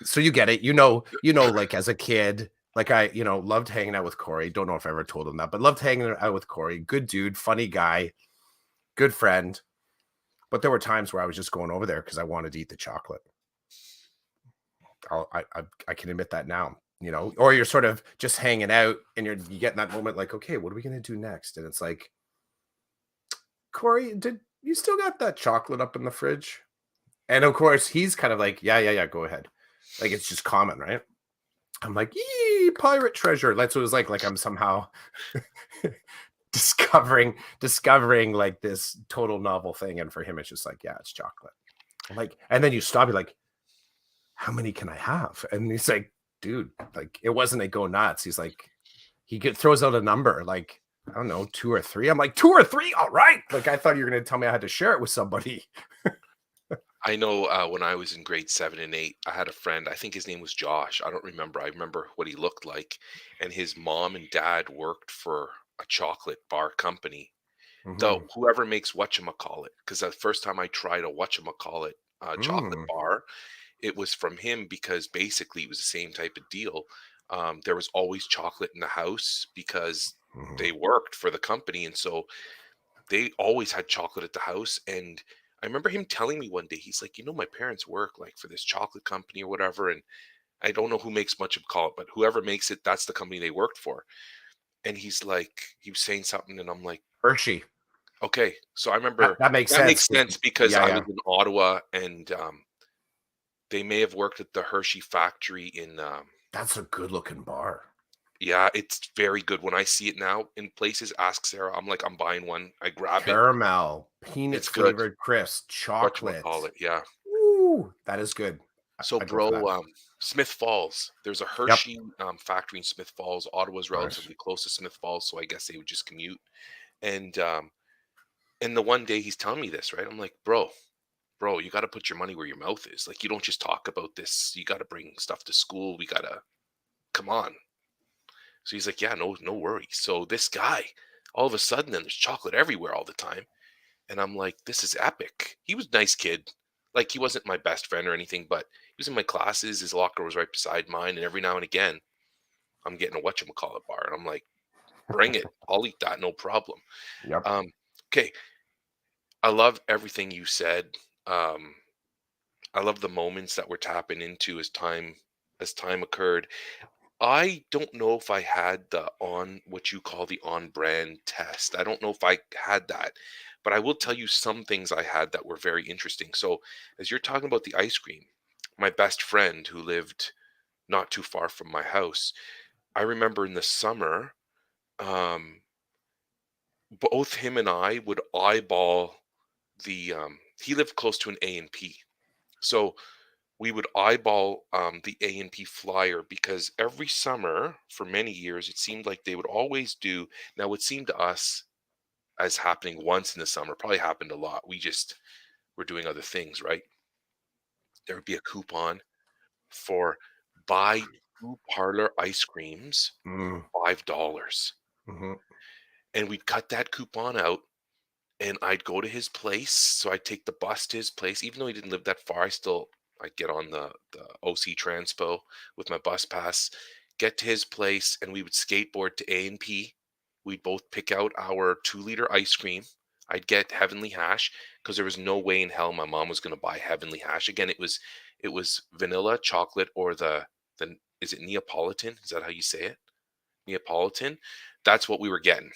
So you get it. Like as a kid, like I, loved hanging out with Corey. Don't know if I ever told him that, but loved hanging out with Corey. Good dude, funny guy, good friend. But there were times where I was just going over there because I wanted to eat the chocolate. I can admit that now, or you're sort of just hanging out and you get in that moment like, okay, what are we gonna do next? And it's like, Corey, did you still got that chocolate up in the fridge? And of course, he's kind of like, yeah, yeah, yeah, go ahead. Like it's just common, right? I'm like, yee, pirate treasure. That's what it was like I'm somehow discovering like this total novel thing. And for him, it's just like, yeah, it's chocolate. I'm like, and then you stop, you're like, how many can I have? And he's like, dude, like it wasn't a go nuts. He's like, throws out a number, like, I don't know, 2 or 3. I'm like, 2 or 3, all right. Like I thought you were gonna tell me I had to share it with somebody. I know when I was in grade 7 and 8, I had a friend. I think his name was Josh. I don't remember. I remember what he looked like, and his mom and dad worked for a chocolate bar company. The Mm-hmm. whoever makes whatchamacallit, because the first time I tried a whatchamacallit chocolate Mm. bar, it was from him because basically it was the same type of deal. There was always chocolate in the house because Mm-hmm. they worked for the company, and so they always had chocolate at the house. And I remember him telling me one day, he's like, my parents work like for this chocolate company or whatever, and I don't know who makes much of call it, but whoever makes it, that's the company they worked for. And he's like, he was saying something, and I'm like, Hershey. okay. So I That, remember that makes that sense makes because sense because yeah, I yeah. was in Ottawa, and they may have worked at the Hershey factory in That's a good looking bar. yeah, it's very good. When I see it now in places, ask Sarah. I'm like, I'm buying one. I grab it. Caramel, peanut It's good. flavored crisp, chocolate. Whatchamacallit, yeah. Ooh, that is good. So, I'd go for bro, that. Smith Falls. There's a Yep. Hershey factory in Smith Falls. Ottawa's Nice. relatively close to Smith Falls, so I guess they would just commute. And the one day he's telling me this, right? I'm like, bro, you got to put your money where your mouth is. Like, you don't just talk about this. You got to bring stuff to school. We gotta come on. So he's like, yeah, no worries. So this guy, all of a sudden, then there's chocolate everywhere all the time. And I'm like, this is epic. He was a nice kid. Like, he wasn't my best friend or anything, but he was in my classes. His locker was right beside mine. And every now and again, I'm getting a whatchamacallit bar. And I'm like, bring it. I'll eat that. No problem. Yep. Um, okay. I love everything you said. Um, I love the moments that we're tapping into as time occurred. I don't know if I had the on what you call the on brand test. I don't know if I had that, but I will tell you some things I had that were very interesting. So, as you're talking about the ice cream, my best friend who lived not too far from my house, I remember in the summer, um, both him and I would eyeball he lived close to an A&P. So we would eyeball the A&P flyer because every summer for many years it seemed like they would always do. Now it seemed to us as happening once in the summer, probably happened a lot. We just were doing other things, right? There would be a coupon for buy two parlor ice creams, Mm, $5. hmm. And we'd cut that coupon out, and I'd go to his place. So I'd take the bus to his place, even though he didn't live that far. I'd get on the OC Transpo with my bus pass, get to his place, and we would skateboard to A&P. We'd both pick out our 2-liter ice cream. I'd get Heavenly Hash because there was no way in hell my mom was going to buy Heavenly Hash. Again, it was vanilla, chocolate, or the is it Neapolitan? Is that how you say it? Neapolitan. That's what we were getting.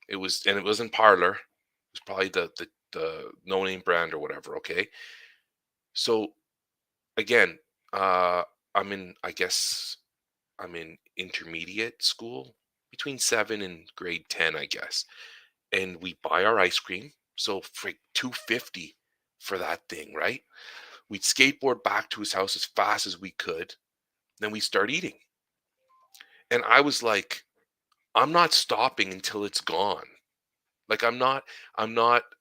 It was in Parlor. It was probably the no name brand or whatever. Okay, so again, uh, I guess I'm in intermediate school between 7 and grade 10, I guess, and we buy our ice cream. So for 250 for that thing, right? We'd skateboard back to his house as fast as we could. Then we start eating, and I was like, I'm not stopping until it's gone. Like I'm not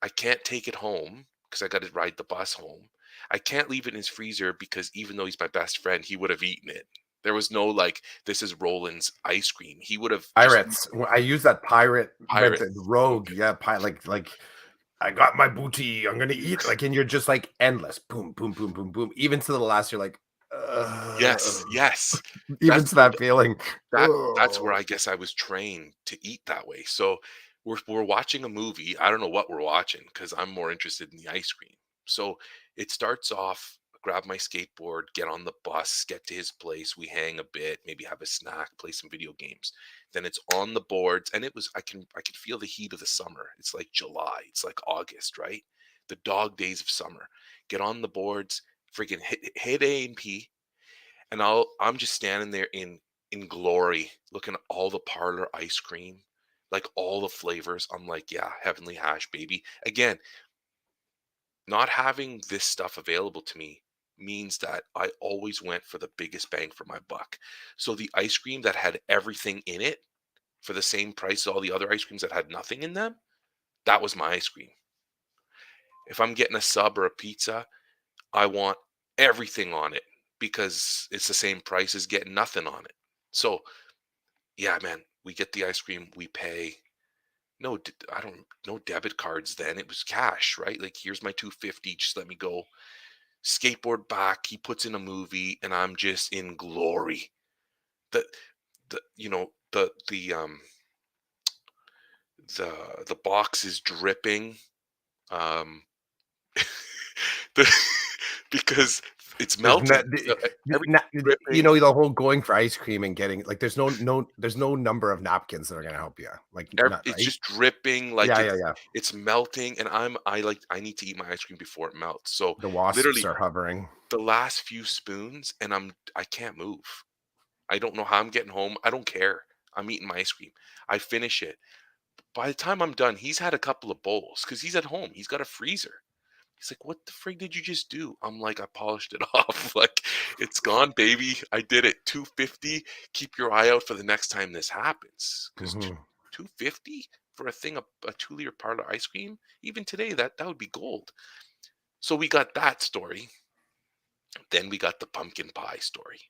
I can't take it home because I got to ride the bus home. I can't leave it in his freezer because even though he's my best friend, he would have eaten it. There was no like this is Roland's ice cream. He would have just eaten Pirates. I use that pirate, but pirate. the So rogue. good. Yeah, like I got my booty. I'm gonna eat. Like, and you're just like endless. Boom, boom, boom, boom, boom. Even to the last, you're like, Yes, yes. Even That's to so that feeling. that's where Oh. I guess I was trained to eat that way. So we're watching a movie. I don't know what we're watching because I'm more interested in the ice cream. So it starts off, grab my skateboard, get on the bus, get to his place. We hang a bit, maybe have a snack, play some video games. Then it's on the boards, and it was I can feel the heat of the summer. It's like July. It's like August, right? The dog days of summer. Get on the boards, freaking hit A and P, and I'm just standing there in glory, looking at all the parlor ice cream, like all the flavors. I'm like, yeah, heavenly hash, baby. Again, not having this stuff available to me means that I always went for the biggest bang for my buck. So the ice cream that had everything in it for the same price as all the other ice creams that had nothing in them, that was my ice cream. If I'm getting a sub or a pizza, I want everything on it because it's the same price as getting nothing on it. So yeah, man, we get the ice cream, we pay. No, I don't, no debit cards then. It was cash, right? Like, here's my 250, just let me go. Skateboard back, he puts in a movie, and I'm just in glory. The the box is dripping. Um the because it's There's not, melting. So not, everything's dripping. the whole going for ice cream and getting like there's no number of napkins that are gonna help you. Like not It's right? just dripping, like, Yeah, yeah, yeah. it's melting, and I need to eat my ice cream before it melts. So, The wasps literally, are hovering. the last few spoons, and I can't move. I don't know how I'm getting home. I don't care. I'm eating my ice cream. I finish it. By the time I'm done, he's had a couple of bowls because he's at home. He's got a freezer. He's like, "What the frig did you just do?" I'm like, "I polished it off. Like, it's gone, baby. I did it. 250. Keep your eye out for the next time this happens. Because Mhm. 250 for a thing, a 2-liter parlor ice cream, even today, that would be gold." So we got that story. Then we got the pumpkin pie story.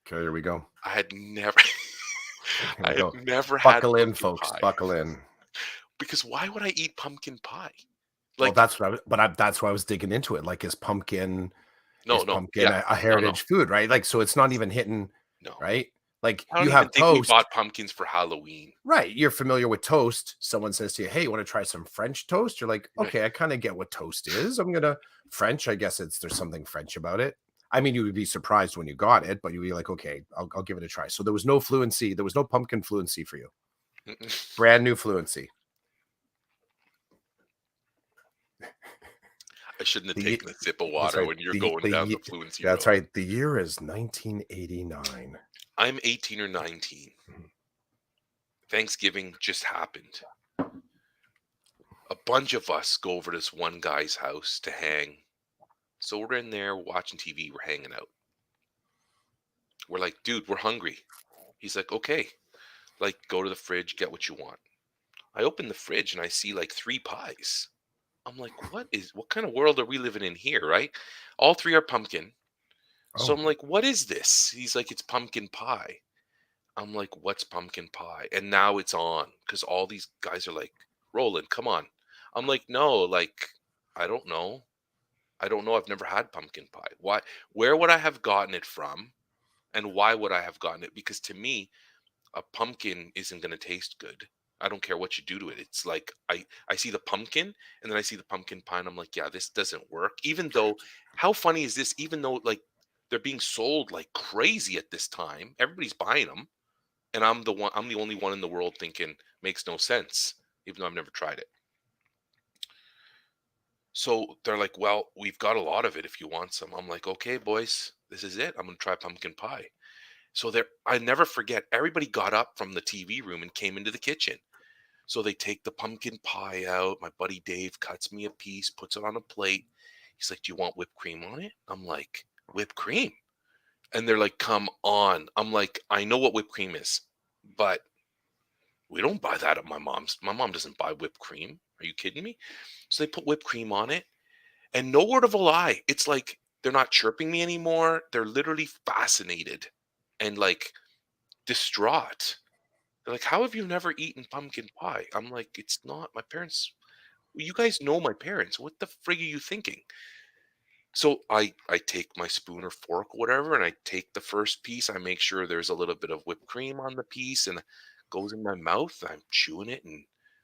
Okay, here we go. I had never Here I we had go. never had Buckle in, pumpkin folks. pie, Buckle in. because why would I eat pumpkin pie? Well, Like, that's why I was digging into it. Like, is no, no, pumpkin yeah, a no, no, heritage food, right? Like, so it's not even hitting, no. right? Like, I you don't even have think we toast, bought pumpkins for Halloween. right? You're familiar with toast. Someone says to you, "Hey, you want to try some French toast?" You're like, Right. "Okay, I kind of get what toast is. I'm gonna French. I guess there's something French about it." I mean, you would be surprised when you got it, but you'd be like, "Okay, I'll give it a try." So there was no fluency. There was no pumpkin fluency for you. Mm-mm. Brand new fluency. I shouldn't have The ye- taken a sip of that's water right. when you're going down the fluency That's road. right. The year is 1989. I'm 18 or 19. Thanksgiving just happened. A bunch of us go over to this one guy's house to hang. So we're in there watching TV, we're hanging out. We're like, "Dude, we're hungry." He's like, "Okay, like, go to the fridge, get what you want." I open the fridge and I see like 3 pies. I'm like, what kind of world are we living in here, right? All 3 are pumpkin. So Oh, I'm like, "What is this?" He's like, "It's pumpkin pie." I'm like, "What's pumpkin pie?" And now it's on because all these guys are like, "Roland, come on." I'm like, "No, like, I don't know. I don't know. I've never had pumpkin pie. Why? Where would I have gotten it from? And why would I have gotten it? Because to me, a pumpkin isn't going to taste good. I don't care what you do to it. It's like I see the pumpkin, and then I see the pumpkin pie, and I'm like, yeah, this doesn't work. Even though, how funny is this? Even though, like, they're being sold like crazy at this time, everybody's buying them, and I'm the only one in the world thinking makes no sense, even though I've never tried it. So they're like, well, we've got a lot of it if you want some. I'm like, okay, boys, this is it. I'm gonna try pumpkin pie. So there, I never forget. Everybody got up from the TV room and came into the kitchen. So they take the pumpkin pie out. My buddy Dave cuts me a piece, puts it on a plate. He's like, "Do you want whipped cream on it?" I'm like, "Whipped cream?" And they're like, "Come on." I'm like, "I know what whipped cream is, but we don't buy that at my mom's. My mom doesn't buy whipped cream. Are you kidding me?" So they put whipped cream on it, and no word of a lie. It's like they're not chirping me anymore. They're literally fascinated and like distraught. They're like, "How have you never eaten pumpkin pie?" I'm like, "It's not my parents. You guys know my parents. What the frig are you thinking?" So I take my spoon or fork or whatever, and I take the first piece. I make sure there's a little bit of whipped cream on the piece, and it goes in my mouth. I'm chewing it, and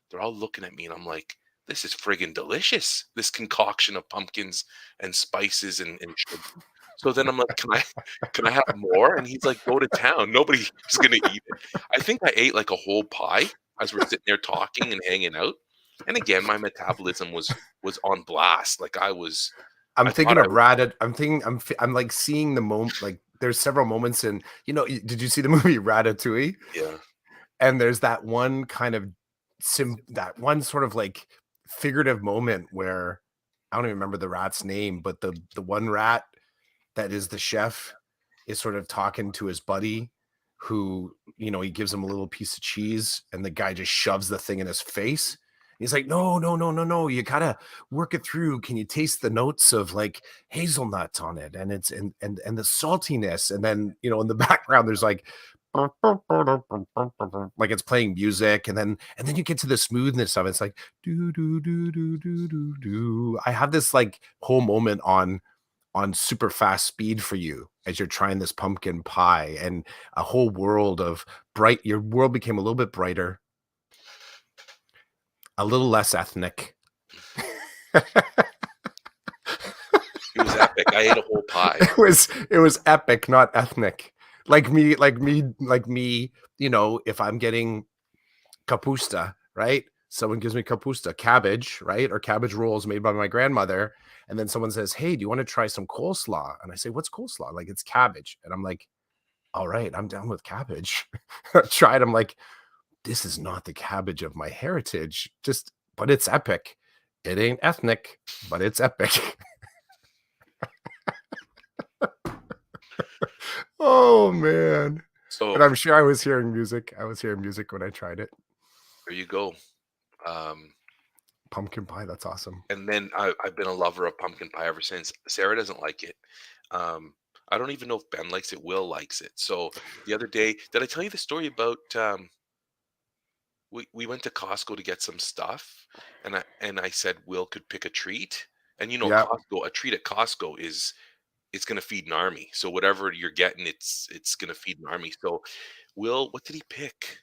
they're all looking at me, and I'm like, "This is friggin' delicious! This concoction of pumpkins and spices and sugar." So then I'm like, can I have more?" And he's like, "Go to town. Nobody is gonna eat it." I think I ate like a whole pie as we're sitting there talking and hanging out. And again, my metabolism was on blast. Like I'm I thought thinking I of was. I'm thinking I'm like seeing the moment, like there's several moments in, did you see the movie Ratatouille? Yeah. And there's that one kind of that one sort of like figurative moment where I don't even remember the rat's name, but the one rat that is the chef is sort of talking to his buddy who, he gives him a little piece of cheese and the guy just shoves the thing in his face. He's like, no, no, no, no, no. You gotta work it through. Can you taste the notes of like hazelnuts on it? And it's and the saltiness. And then, in the background, there's like it's playing music, and then you get to the smoothness of it. It's like do do do do do do do. I have this like whole moment on super fast speed for you as you're trying this pumpkin pie, and a whole world of your world became a little bit brighter, a little less ethnic. It was epic. I ate a whole pie. It was epic, not ethnic. Like me, if I'm getting kapusta, right? Someone gives me kapusta, cabbage, right? Or cabbage rolls made by my grandmother. And then someone says, hey, do you want to try some coleslaw? And I say, what's coleslaw? Like, it's cabbage. And I'm like, all right, I'm down with cabbage. Try it. I'm like, this is not the cabbage of my heritage. But it's epic. It ain't ethnic, but it's epic. Oh man. And So I'm sure I was hearing music. I was hearing music when I tried it. there you go. Um, Pumpkin pie, that's awesome. and then I've been a lover of pumpkin pie ever since. Sarah doesn't like it. Um, I don't even know if Ben likes it. Will likes it. So the other day, did I tell you the story about we went to Costco to get some stuff, and I said Will could pick a treat, and Yeah, Costco, a treat at Costco is it's gonna feed an army. So whatever you're getting, it's gonna feed an army. So Will, what did he pick?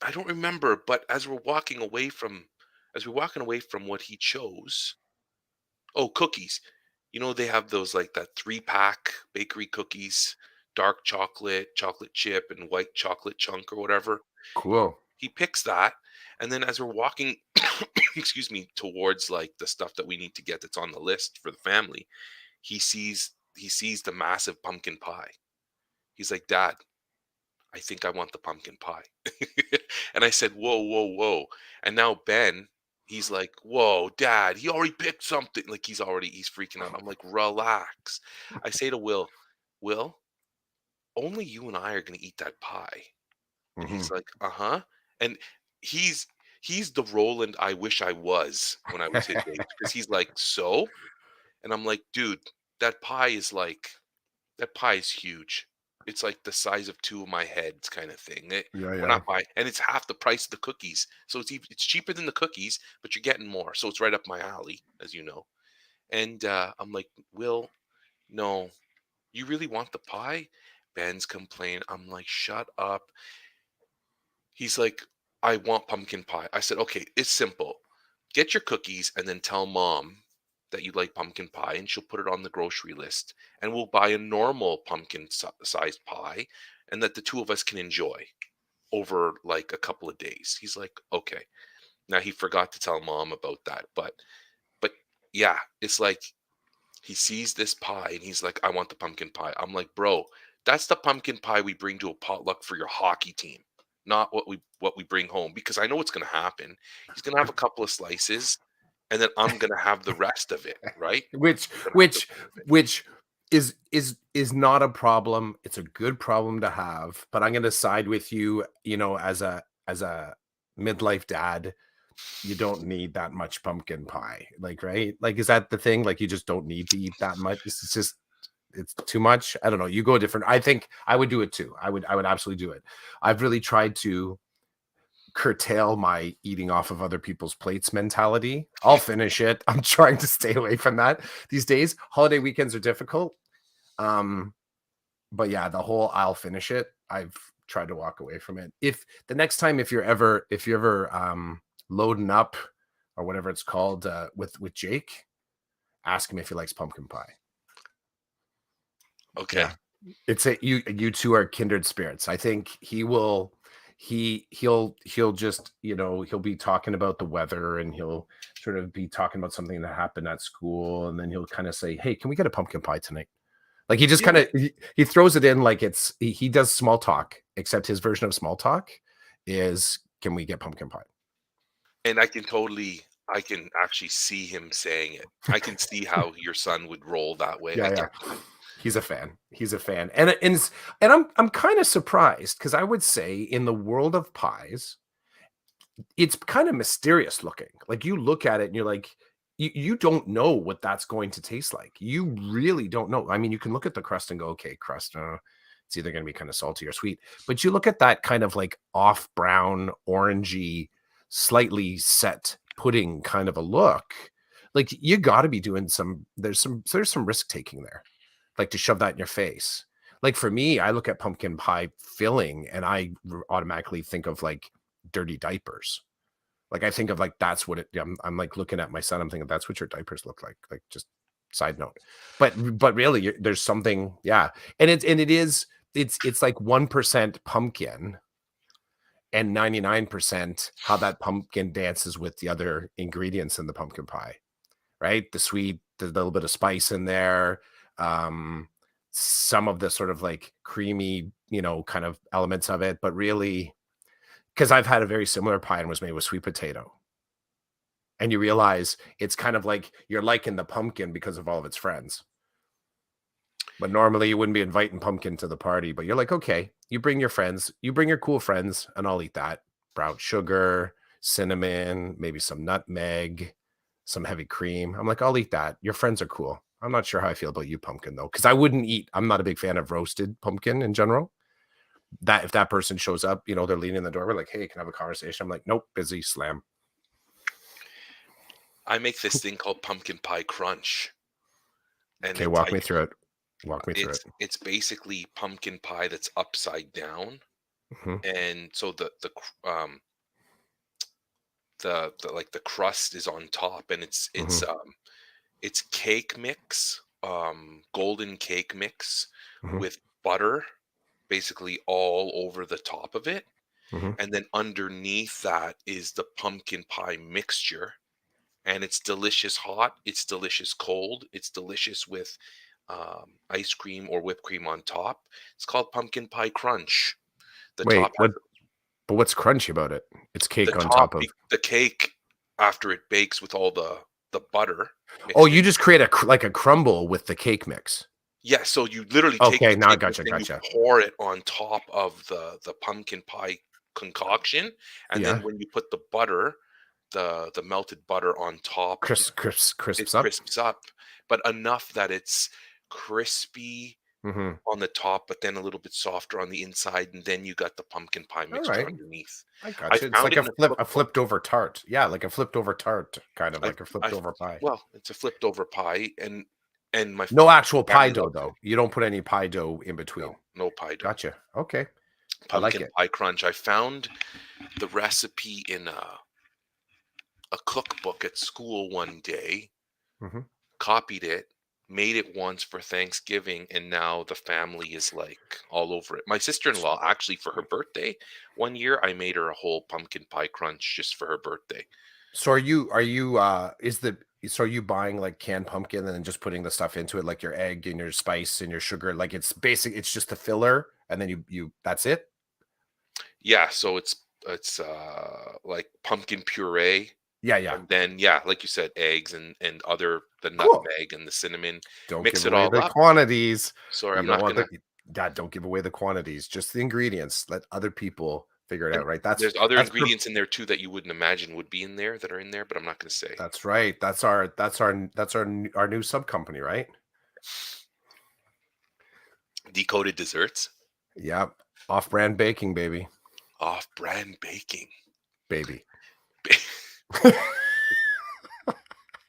I don't remember, but as we're walking away from what he chose, oh, cookies. They have those like that 3-pack bakery cookies, dark chocolate, chocolate chip, and white chocolate chunk or whatever. cool. He picks that, and then as we're walking, excuse me, towards like the stuff that we need to get that's on the list for the family, he sees the massive pumpkin pie. He's like, "Dad, I think I want the pumpkin pie." And I said, "Whoa, whoa, whoa." And now Ben, he's like, "Whoa, Dad, he already picked something." Like he's freaking out. I'm like, "Relax." I say to Will, "Will, only you and I are going to eat that pie." And Hmm. he's like, "Uh-huh." And he's he's the Roland I wish I was when I was his age, because he's like, "So?" And I'm like, "Dude, that pie is like that pie is huge. It's like the size of 2 of my heads kinda thing. Yeah, We're yeah. not buying, and it's half the price of the cookies. So it's cheaper than the cookies, but you're getting more. So it's right up my alley, as you know. And, I'm like, "Will, no. You really want the pie?" Ben's complaining. I'm like, "Shut up." He's like, "I want pumpkin pie." I said, "Okay, it's simple. Get your cookies and then tell mom that you like pumpkin pie, and she'll put it on the grocery list, and we'll buy a normal pumpkin sized pie, and that the two of us can enjoy over like a couple of days." He's like, "Okay." Now he forgot to tell mom about that, but yeah, it's like he sees this pie and he's like, "I want the pumpkin pie." I'm like, "Bro, that's the pumpkin pie we bring to a potluck for your hockey team, not what we bring home, because I know what's going to happen. He's going to have a couple of slices, and then I'm going to have the rest of it, right? which I'm going to have the which rest of it." which is not a problem. It's a good problem to have, but I'm going to side with you, as a midlife dad. You don't need that much pumpkin pie, like, right? Like, is that the thing? Like, you just don't need to eat that much. It's too much. I don't know. You go different. I think I would do it too. I would absolutely do it. I've really tried to curtail my eating off of other people's plates mentality. I'll finish it. I'm trying to stay away from that these days. Holiday weekends are difficult. Um, but yeah, the whole "I'll finish it," I've tried to walk away from it. If the next time, if you're ever loading up or whatever it's called, with Jake, ask him if he likes pumpkin pie. Okay. Yeah. It's a you two are kindred spirits. I think he will he'll just, he'll be talking about the weather, and he'll sort of be talking about something that happened at school, and then he'll kind of say, "Hey, can we get a pumpkin pie tonight?" Like he just kind Yeah. of he throws it in like he does small talk, except his version of small talk is, "Can we get pumpkin pie?" And I can actually see him saying it. I can see how your son would roll that way. I Yeah, yeah. get that. He's a fan. He's a fan. And I'm kind of surprised because I would say in the world of pies, it's kind of mysterious looking. Like you look at it and you're like, you don't know what that's going to taste like. You really don't know. I mean, you can look at the crust and go, okay, crust, it's either going to be kind of salty or sweet. But you look at that kind of like off brown, orangey, slightly set pudding kind of a look. Like you got to be doing there's some risk taking there, like to shove that in your face. Like for me, I look at pumpkin pie filling and automatically think of like dirty diapers. Like I think of like that's what it. I'm like looking at my son. I'm thinking that's what your diapers look like. Like just side note, but really, there's something, yeah. And it's like 1% pumpkin and 99% how that pumpkin dances with the other ingredients in the pumpkin pie, right? The sweet, the little bit of spice in there, um, some of the sort of like creamy, kind of elements of it, but really, because I've had a very similar pie and was made with sweet potato. And you realize it's kind of like you're liking the pumpkin because of all of its friends. But normally you wouldn't be inviting pumpkin to the party, but you're like, okay, you bring your friends, you bring your cool friends, and I'll eat that. Brown sugar, cinnamon, maybe some nutmeg, some heavy cream. I'm like, I'll eat that. Your friends are cool. I'm not sure how I feel about you, pumpkin, though, because I'm not a big fan of roasted pumpkin in general. That if that person shows up, they're leaning in the door, we're like, hey, can I have a conversation? I'm like, nope, busy, slam. I make this thing called pumpkin pie crunch, and Okay, walk me through it. Walk me through it. it's basically pumpkin pie that's upside down, Mhm, and so the like the crust is on top, and mhm, it's cake mix, golden cake mix mhm, with butter basically all over the top of it, mhm. and then underneath that is the pumpkin pie mixture, and it's delicious hot, it's delicious cold, it's delicious with ice cream or whipped cream on top. It's called pumpkin pie crunch. The Wait, top has but what's crunchy about it? It's the cake on top top of. the cake after it bakes with all the butter Oh, mixed in. you just create like a crumble with the cake mix. Yeah, so you literally take Okay, the now I cake mix gotcha, and you gotcha. pour it on top of the pumpkin pie concoction, and then Yeah, when you put the butter, the melted butter on top, it crisps up. crisps up, but enough that it's crispy Mhm. on the top, but then a little bit softer on the inside, and then you got the pumpkin pie All mixture right, underneath. I I gotcha. It's found like it in a a cookbook. flipped over tart. Yeah, like a flipped over tart, kind of I like a flipped I over pie. well, it's a flipped over pie, and my No actual pie family dough, loves it. though. You don't put any pie dough in No, between. no pie dough. Gotcha. Okay, I like Pumpkin it. pie crunch. I found the recipe in a cookbook at school one day, Mhm. copied it, made it once for Thanksgiving, and now the family is like all over it. My sister-in-law, actually, for her birthday one year, I made her a whole pumpkin pie crunch just for her birthday. So are you buying like canned pumpkin and then just putting the stuff into it, like your egg and your spice and your sugar? Like it's just the filler, and then you that's it? Yeah, so it's like pumpkin puree, Yeah, yeah. and then yeah, like you said, eggs and other the Cool. nutmeg and the cinnamon, Don't mix give it away all the up. quantities. Sorry, You I'm don't not want gonna. the Dad, don't give away the quantities, just the ingredients. Let other people figure it And out, right? That's there's other that's per ingredients in there too that you wouldn't imagine would be in there that are in there, but I'm not gonna say. that's right. That's our new sub company, right? Decoded desserts, Yep. Off-brand baking, baby. off-brand baking. baby.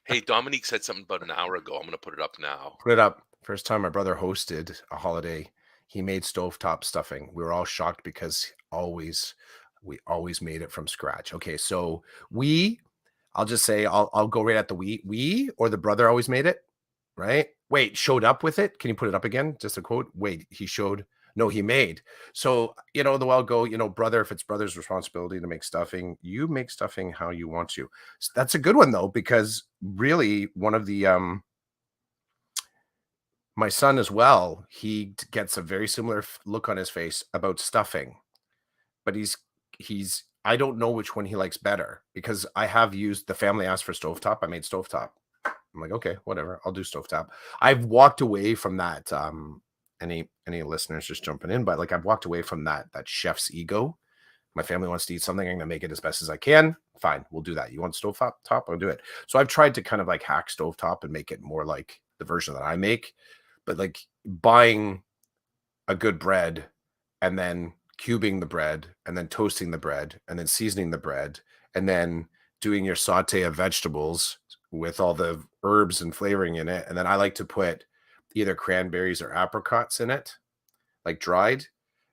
Hey, Dominique said something about an hour ago. I'm going to put it up now. Put it up. First time my brother hosted a holiday, he made stovetop stuffing. We were all shocked because we always made it from scratch. Okay, so I'll just say I'll go right at the we or the brother always made it, right? Wait, showed up with it. Can you put it up again? Just a quote. Wait, he showed. No, he made. So, the well go, brother, if it's brother's responsibility to make stuffing, you make stuffing how you want to. That's a good one though, because really one of the my son as well, he gets a very similar look on his face about stuffing, but he's I don't know which one he likes better because I have used the family asked for stovetop. I made stovetop. I'm like, okay, whatever, I'll do stovetop. I've walked away from that. Any listeners just jumping in, but like I've walked away from that chef's ego. My family wants to eat something, I'm gonna make it as best as I can. Fine, we'll do that. You want stovetop? I'll do it. So I've tried to kind of like hack stovetop and make it more like the version that I make, but like buying a good bread and then cubing the bread and then toasting the bread and then seasoning the bread and then doing your saute of vegetables with all the herbs and flavoring in it. And then I like to put either cranberries or apricots in it, like dried,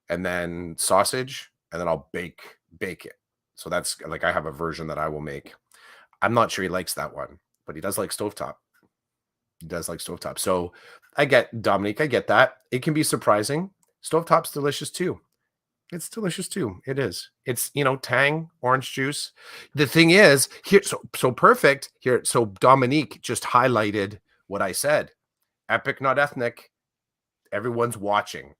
and then sausage, and then I'll bake it. So that's like I have a version that I will make. I'm not sure he likes that one, but he does like stovetop. He does like stovetop. So I get Dominique, I get that. It can be surprising. Stovetop's delicious too. It's delicious too. It is. It's, tang, orange juice. The thing is, here, so perfect here. So Dominique just highlighted what I said. Epic, not ethnic. Everyone's watching.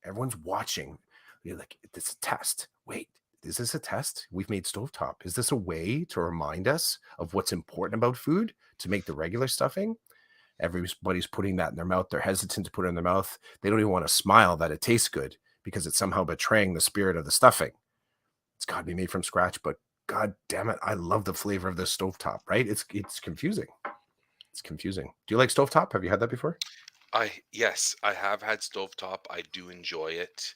You're like, this is a test. Wait, is this a test? We've made stovetop. Is this a way to remind us of what's important about food to make the regular stuffing? Everybody's putting that in their mouth. They're hesitant to put it in their mouth. They don't even want to smile that it tastes good because it's somehow betraying the spirit of the stuffing. It's got to be made from scratch, but God damn it, I love the flavor of this stovetop, right? It's confusing. It's confusing. Do you like stovetop? Have you had that before? Yes, I have had stovetop. I do enjoy it.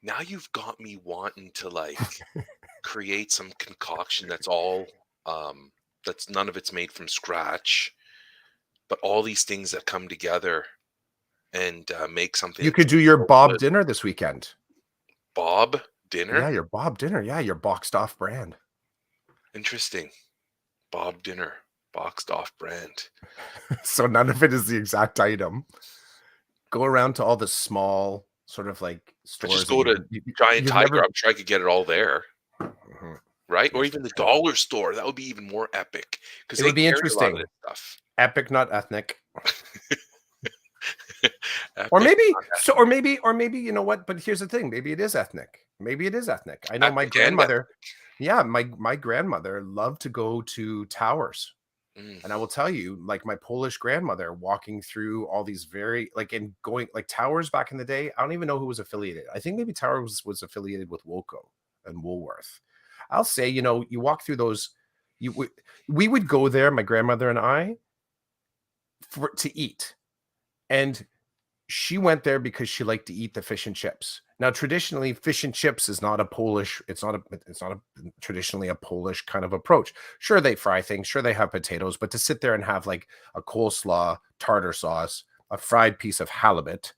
Now you've got me wanting to like create some concoction that's all that's none of it's made from scratch, but all these things that come together and make something You that's could do your so Bob good. dinner this weekend. Bob Yeah, dinner? your Bob dinner. Yeah, your boxed off brand. Interesting. Bob dinner, boxed off brand. So none of it is the exact item. Go around to all the small sort of like I just stores that go to Giant you've Tiger. never. I'm sure I could get it all there, Mhm. right? Or Yes, even you the could. dollar store. That would be even more epic because It they would be carry a lot of interesting. this stuff. Epic, not ethnic. Or Epic, maybe not so, ethnic. or maybe you know what? But here's the thing: maybe it is ethnic. Maybe it is ethnic. I know my Epic and ethnic. grandmother. Yeah, my grandmother loved to go to towers, Mm. and I will tell you, like my Polish grandmother, walking through all these very like and going like towers back in the day. I don't even know who was affiliated. I think maybe Towers was affiliated with Woolco and Woolworth. I'll say, you walk through those. We would go there, my grandmother and I, to eat, and she went there because she liked to eat the fish and chips. Now, traditionally, fish and chips is not a Polish. It's not traditionally a Polish kind of approach. Sure, they fry things. Sure, they have potatoes, but to sit there and have like a coleslaw, tartar sauce, a fried piece of halibut,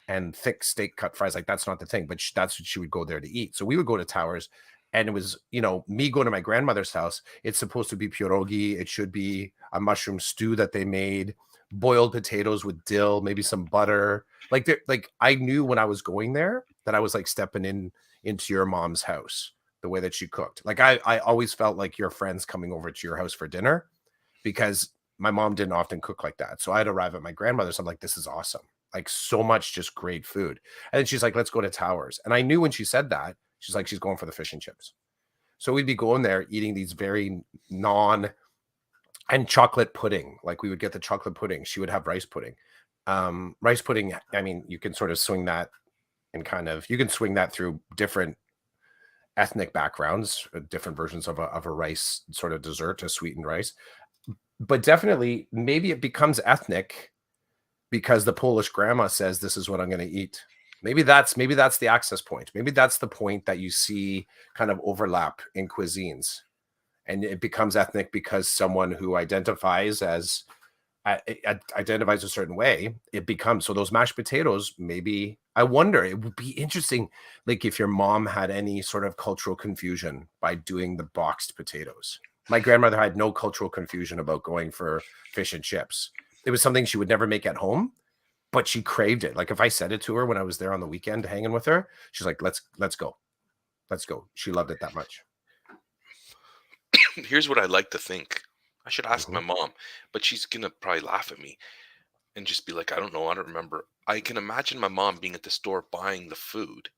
and thick steak cut fries, like that's not the thing. But that's what she would go there to eat. So we would go to Towers, and it was me going to my grandmother's house. It's supposed to be pierogi. It should be a mushroom stew that they made, boiled potatoes with dill, maybe some butter. Like I knew when I was going there that I was like stepping into your mom's house the way that she cooked. Like I always felt like your friends coming over to your house for dinner because my mom didn't often cook like that. So I'd arrive at my grandmother's. I'm like, this is awesome. Like so much just great food. And then she's like, let's go to Towers. And I knew when she said that, she's like, she's going for the fish and chips. So we'd be going there eating these very non and chocolate pudding. Like we would get the chocolate pudding. She would have rice pudding. Rice pudding, I mean, you can sort of swing that and you can swing that through different ethnic backgrounds, different versions of a rice sort of dessert, a sweetened rice. But definitely, maybe it becomes ethnic because the Polish grandma says this is what I'm going to eat. Maybe that's the access point. Maybe that's the point that you see kind of overlap in cuisines. and it becomes ethnic because someone who identifies as identifies a certain way, it becomes so those mashed potatoes, maybe I wonder, it would be interesting, like if your mom had any sort of cultural confusion by doing the boxed potatoes. My grandmother had no cultural confusion about going for fish and chips. It was something she would never make at home, but she craved it. Like if I said it to her when I was there on the weekend hanging with her, she's like, let's go. Let's go. She loved it that much. Here's what I like to think. I should ask my Mhm. mom, but she's gonna probably laugh at me and just be like, I don't know, I don't remember. I can imagine my mom being at the store buying the food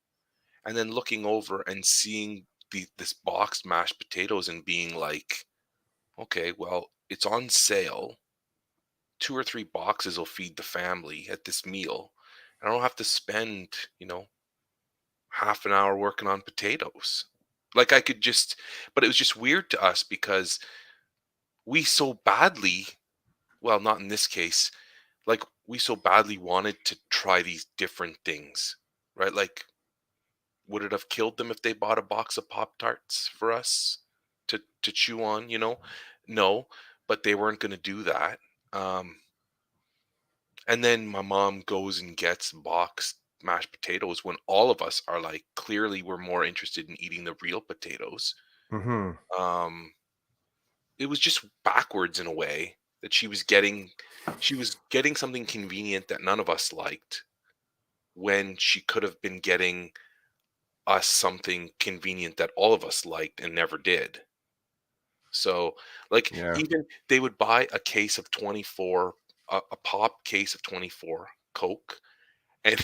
and then looking over and seeing this boxed mashed potatoes and being like, okay, well, it's on sale. 2 or 3 boxes will feed the family at this meal. I don't have to spend, half an hour working on potatoes. Like I could just, but it was just weird to us because we so badly, well, not in this case, like we so badly wanted to try these different things, right? Like, would it have killed them if they bought a box of Pop Tarts for us to chew on? No, but they weren't going to do that. Um, and then my mom goes and gets boxed mashed potatoes when all of us are like, clearly we're more interested in eating the real potatoes. Mhm. Um, it was just backwards in a way that she was getting something convenient that none of us liked when she could have been getting us something convenient that all of us liked and never did. So, like, Yeah. even they would buy a case of 24, a pop case of 24 Coke, and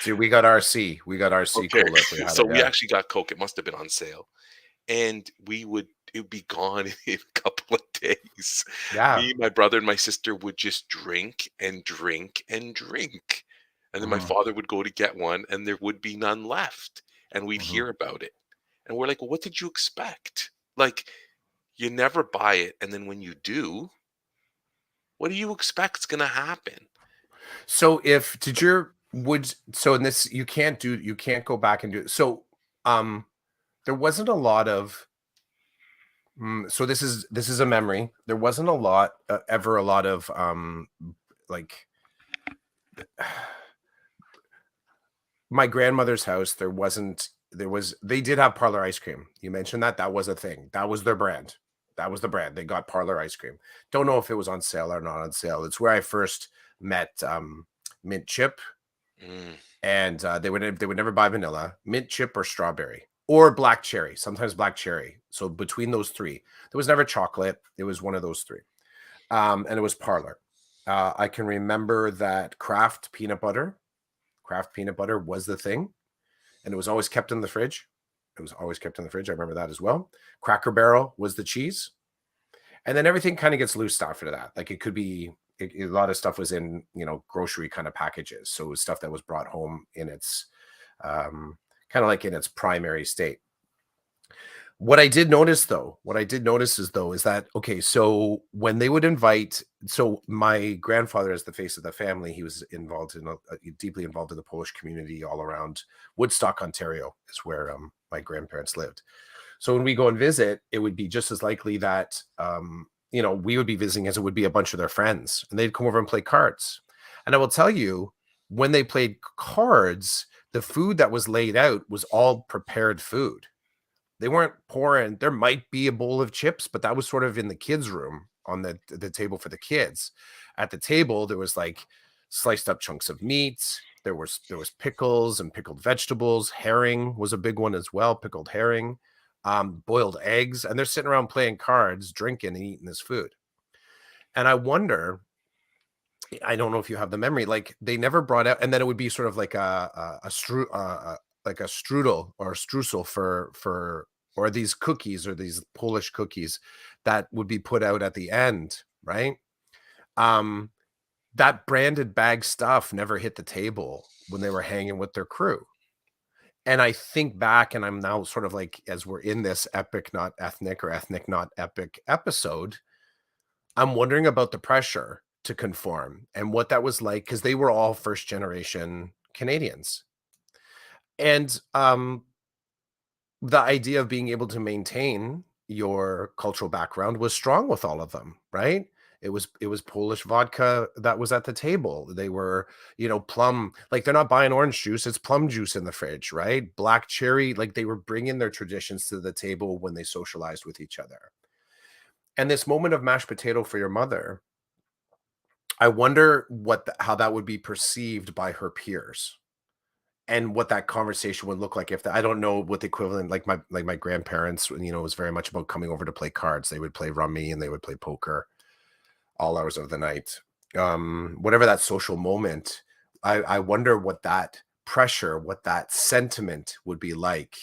See, we got RC. We got RC okay, cola if we had so it, we yeah. actually got Coke. It must have been on sale, and it would be gone in a couple of days. Yeah. Me, my brother, and my sister would just drink and drink and drink, and then my Mhm, father would go to get one, and there would be none left, and we'd mhm. hear about it, and we're like, "Well, what did you expect? Like, you never buy it, and then when you do, what do you expect's gonna happen?" So if did your would so in this you can't go back and do so, um, there wasn't a lot of so this is a memory. There wasn't a lot, ever a lot of, like my grandmother's house, there was they did have parlor ice cream. You mentioned that, that was a thing. That was their brand. That was the brand. They got parlor ice cream. Don't know if it was on sale or not on sale. It's where I first met, mint chip, Mm, and, they would never buy vanilla, mint chip or strawberry or black cherry, sometimes black cherry. So between those 3, there was never chocolate. It was one of those 3. And it was parlor. I can remember that Kraft peanut butter was the thing, and it was always kept in the fridge. It was always kept in the fridge. I remember that as well. Cracker Barrel was the cheese, and then everything kind of gets loose after that. Like it could be a lot of stuff was in grocery kind of packages, so it was stuff that was brought home in its kind of like in its primary state. What I did notice is that okay, so when they would invite, so my grandfather as the face of the family, he was involved in deeply involved in the Polish community all around Woodstock, Ontario, is where my grandparents lived. So when we go and visit, it would be just as likely that we would be visiting as it would be a bunch of their friends, and they'd come over and play cards. And I will tell you, when they played cards, the food that was laid out was all prepared food. They weren't pouring, there might be a bowl of chips, but that was sort of in the kids' room on the table for the kids. At the table, there was like sliced up chunks of meat. There was pickles and pickled vegetables. Herring was a big one as well, pickled herring, boiled eggs, and they're sitting around playing cards, drinking, and eating this food. And I wonder, I don't know if you have the memory, like they never brought out, and then it would be sort of like like a strudel or a streusel for or these cookies or these Polish cookies that would be put out at the end, right? Um, that branded bag stuff never hit the table when they were hanging with their crew. And I think back, and I'm now sort of like, as we're in this epic, not ethnic, or ethnic, not epic episode, I'm wondering about the pressure to conform and what that was like because they were all first generation Canadians. And the idea of being able to maintain, your cultural background was strong with all of them, right? It was Polish vodka that was at the table. They were, plum, like they're not buying orange juice, it's plum juice in the fridge, right? Black cherry, like they were bringing their traditions to the table when they socialized with each other. And this moment of mashed potato for your mother, I wonder how that would be perceived by her peers and what that conversation would look like if I don't know what the equivalent, like my grandparents, it was very much about coming over to play cards. They would play rummy and they would play poker all hours of the night. Whatever that social moment, I wonder what that pressure, what that sentiment would be like.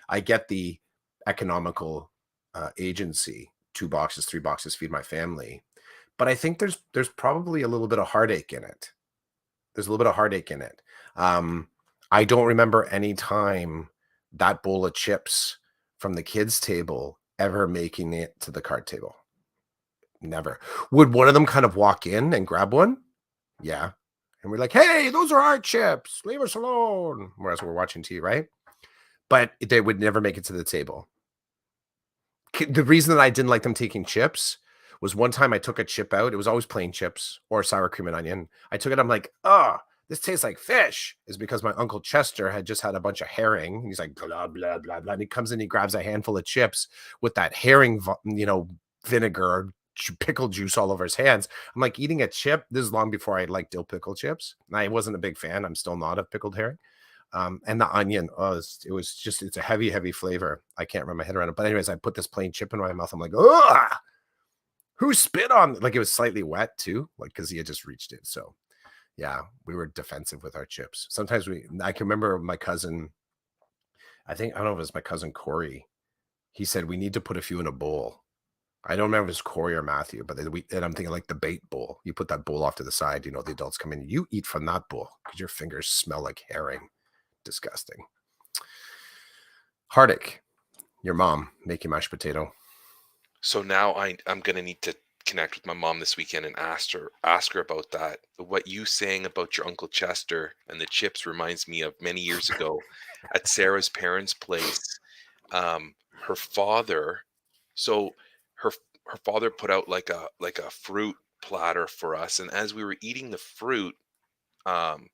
I get the economical agency, 2 boxes, 3 boxes, feed my family. But I think there's probably a little bit of heartache in it. There's a little bit of heartache in it. Um, I don't remember any time that bowl of chips from the kids' table ever making it to the card table. Never. Would one of them kind of walk in and grab one? Yeah. And we're like, hey, those are our chips. Leave us alone. Whereas we're watching TV, right? But they would never make it to the table. The reason that I didn't like them taking chips was one time I took a chip out. It was always plain chips or sour cream and onion. I took it. I'm like, oh, this tastes like fish. Is because my uncle Chester had just had a bunch of herring. He's like, blah, blah, blah, blah. And he comes in, he grabs a handful of chips with that herring, vinegar, pickle juice all over his hands. I'm like eating a chip. This is long before I liked dill pickle chips. And I wasn't a big fan. I'm still not of pickled herring. And the onion, it's a heavy, heavy flavor. I can't wrap my head around it. But anyways, I put this plain chip in my mouth. I'm like, ugh, who spit on? Like it was slightly wet too, like because he had just reached it. So yeah, we were defensive with our chips. Sometimes I can remember my cousin. I don't know if it was my cousin Corey. He said we need to put a few in a bowl. I don't remember if it was Corey or Matthew, but and I'm thinking like the bait bowl. You put that bowl off to the side. The adults come in. You eat from that bowl because your fingers smell like herring. Disgusting. Heartache, your mom making mashed potato. So now I'm gonna need to connect with my mom this weekend and ask her about that. What you saying about your Uncle Chester and the chips reminds me of many years ago at Sarah's parents' place. Her father, so her her father put out like a fruit platter for us, and as we were eating the fruit, um,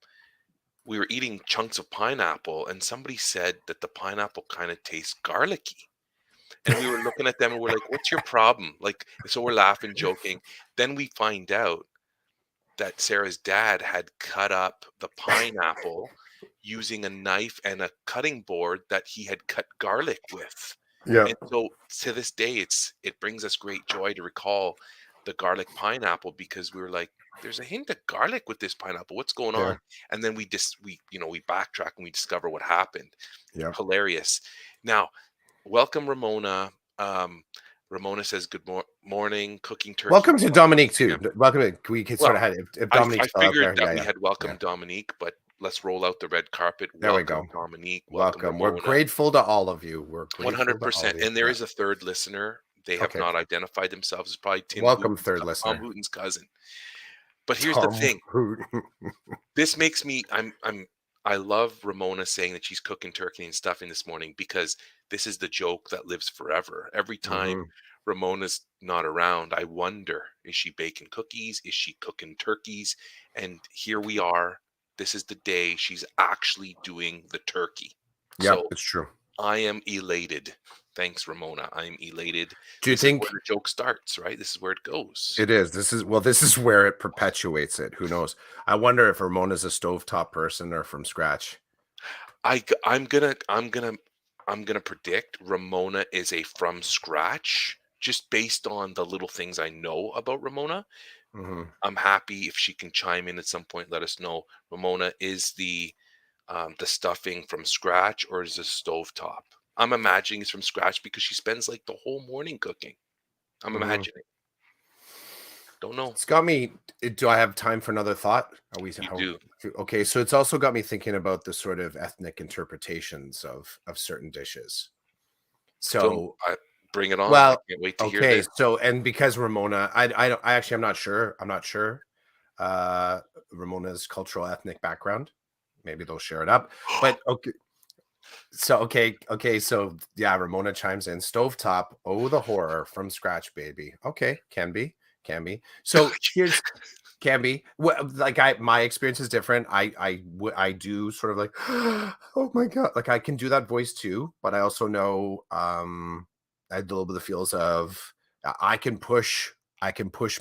we were eating chunks of pineapple, and somebody said that the pineapple kind of tastes garlicky. And we were looking at them and we're like, "What's your problem?" Like, so we're laughing, joking. Then we find out that Sarah's dad had cut up the pineapple using a knife and a cutting board that he had cut garlic with. Yeah. And so to this day, it brings us great joy to recall the garlic pineapple because we were like, there's a hint of garlic with this pineapple. What's going Yeah. on? And then we backtrack and we discover what happened. Yeah. Hilarious. Now, welcome, Ramona. Um, Ramona says, "Good morning. Cooking turkey Welcome to at Dominique 1 too. p.m." Welcome to, we could sort Well, of had if I Dominique's still out figured there. that Yeah, we yeah. had Yeah. welcomed Dominique, but let's roll out the red carpet. There we Welcome, go. Dominique. Welcome, Welcome. We're Ramona. grateful to all of you. We're grateful to all 100%. of you. And there Yeah. is a third listener. They have Okay. not identified themselves. It's probably Welcome, third Tom listener. Hooten's cousin. But here's the Tom thing. Hoot. This makes me I love Ramona saying that she's cooking turkey and stuffing this morning because this is the joke that lives forever. Every time Mhm. Ramona's not around, I wonder, is she baking cookies? Is she cooking turkeys? And here we are. This is the day she's actually doing the turkey. Yep, So it's true. I am elated. Thanks, Ramona. I'm elated. Do you This is where think the joke starts, right? This is where it goes. it is? This is where it perpetuates it. Who knows? I wonder if Ramona's a stovetop person or from scratch. I'm gonna predict Ramona is a from scratch just based on the little things I know about Ramona. Mhm. I'm happy if she can chime in at some point. Let us know. Ramona, is the stuffing from scratch or is it stovetop? I'm imagining it's from scratch because she spends like the whole morning cooking. I'm Mhm. imagining. Don't know. It's got me. Do I have time for another thought? Are we You how do. okay, so it's also got me thinking about the sort of ethnic interpretations of certain dishes. Don't So, bring it on. I well, can't wait to hear okay, this. so and because Ramona, I actually I'm not sure. I'm not sure. Uh Ramona's cultural ethnic background. Maybe they'll share it up. But okay. So okay, so yeah, Ramona chimes in. Stovetop, oh the horror from scratch, baby. Okay, can be. So here's can be. Well, like my experience is different. I do sort of like, oh my god, like I can do that voice too, but I also know I had a little bit of feels of I can push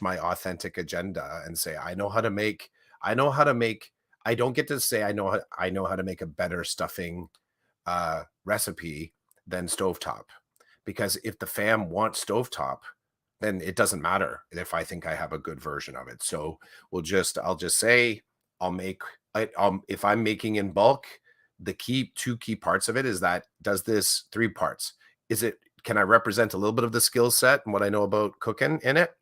my authentic agenda and say I know how to make I don't get to say I know how to make a better stuffing recipe than stovetop. Because if the fam wants stovetop, then it doesn't matter if I think I have a good version of it. So I'll just say I'll make if I'm making in bulk, the two key parts of it is that does this three parts. Is it can I represent a little bit of the skill set and what I know about cooking in it?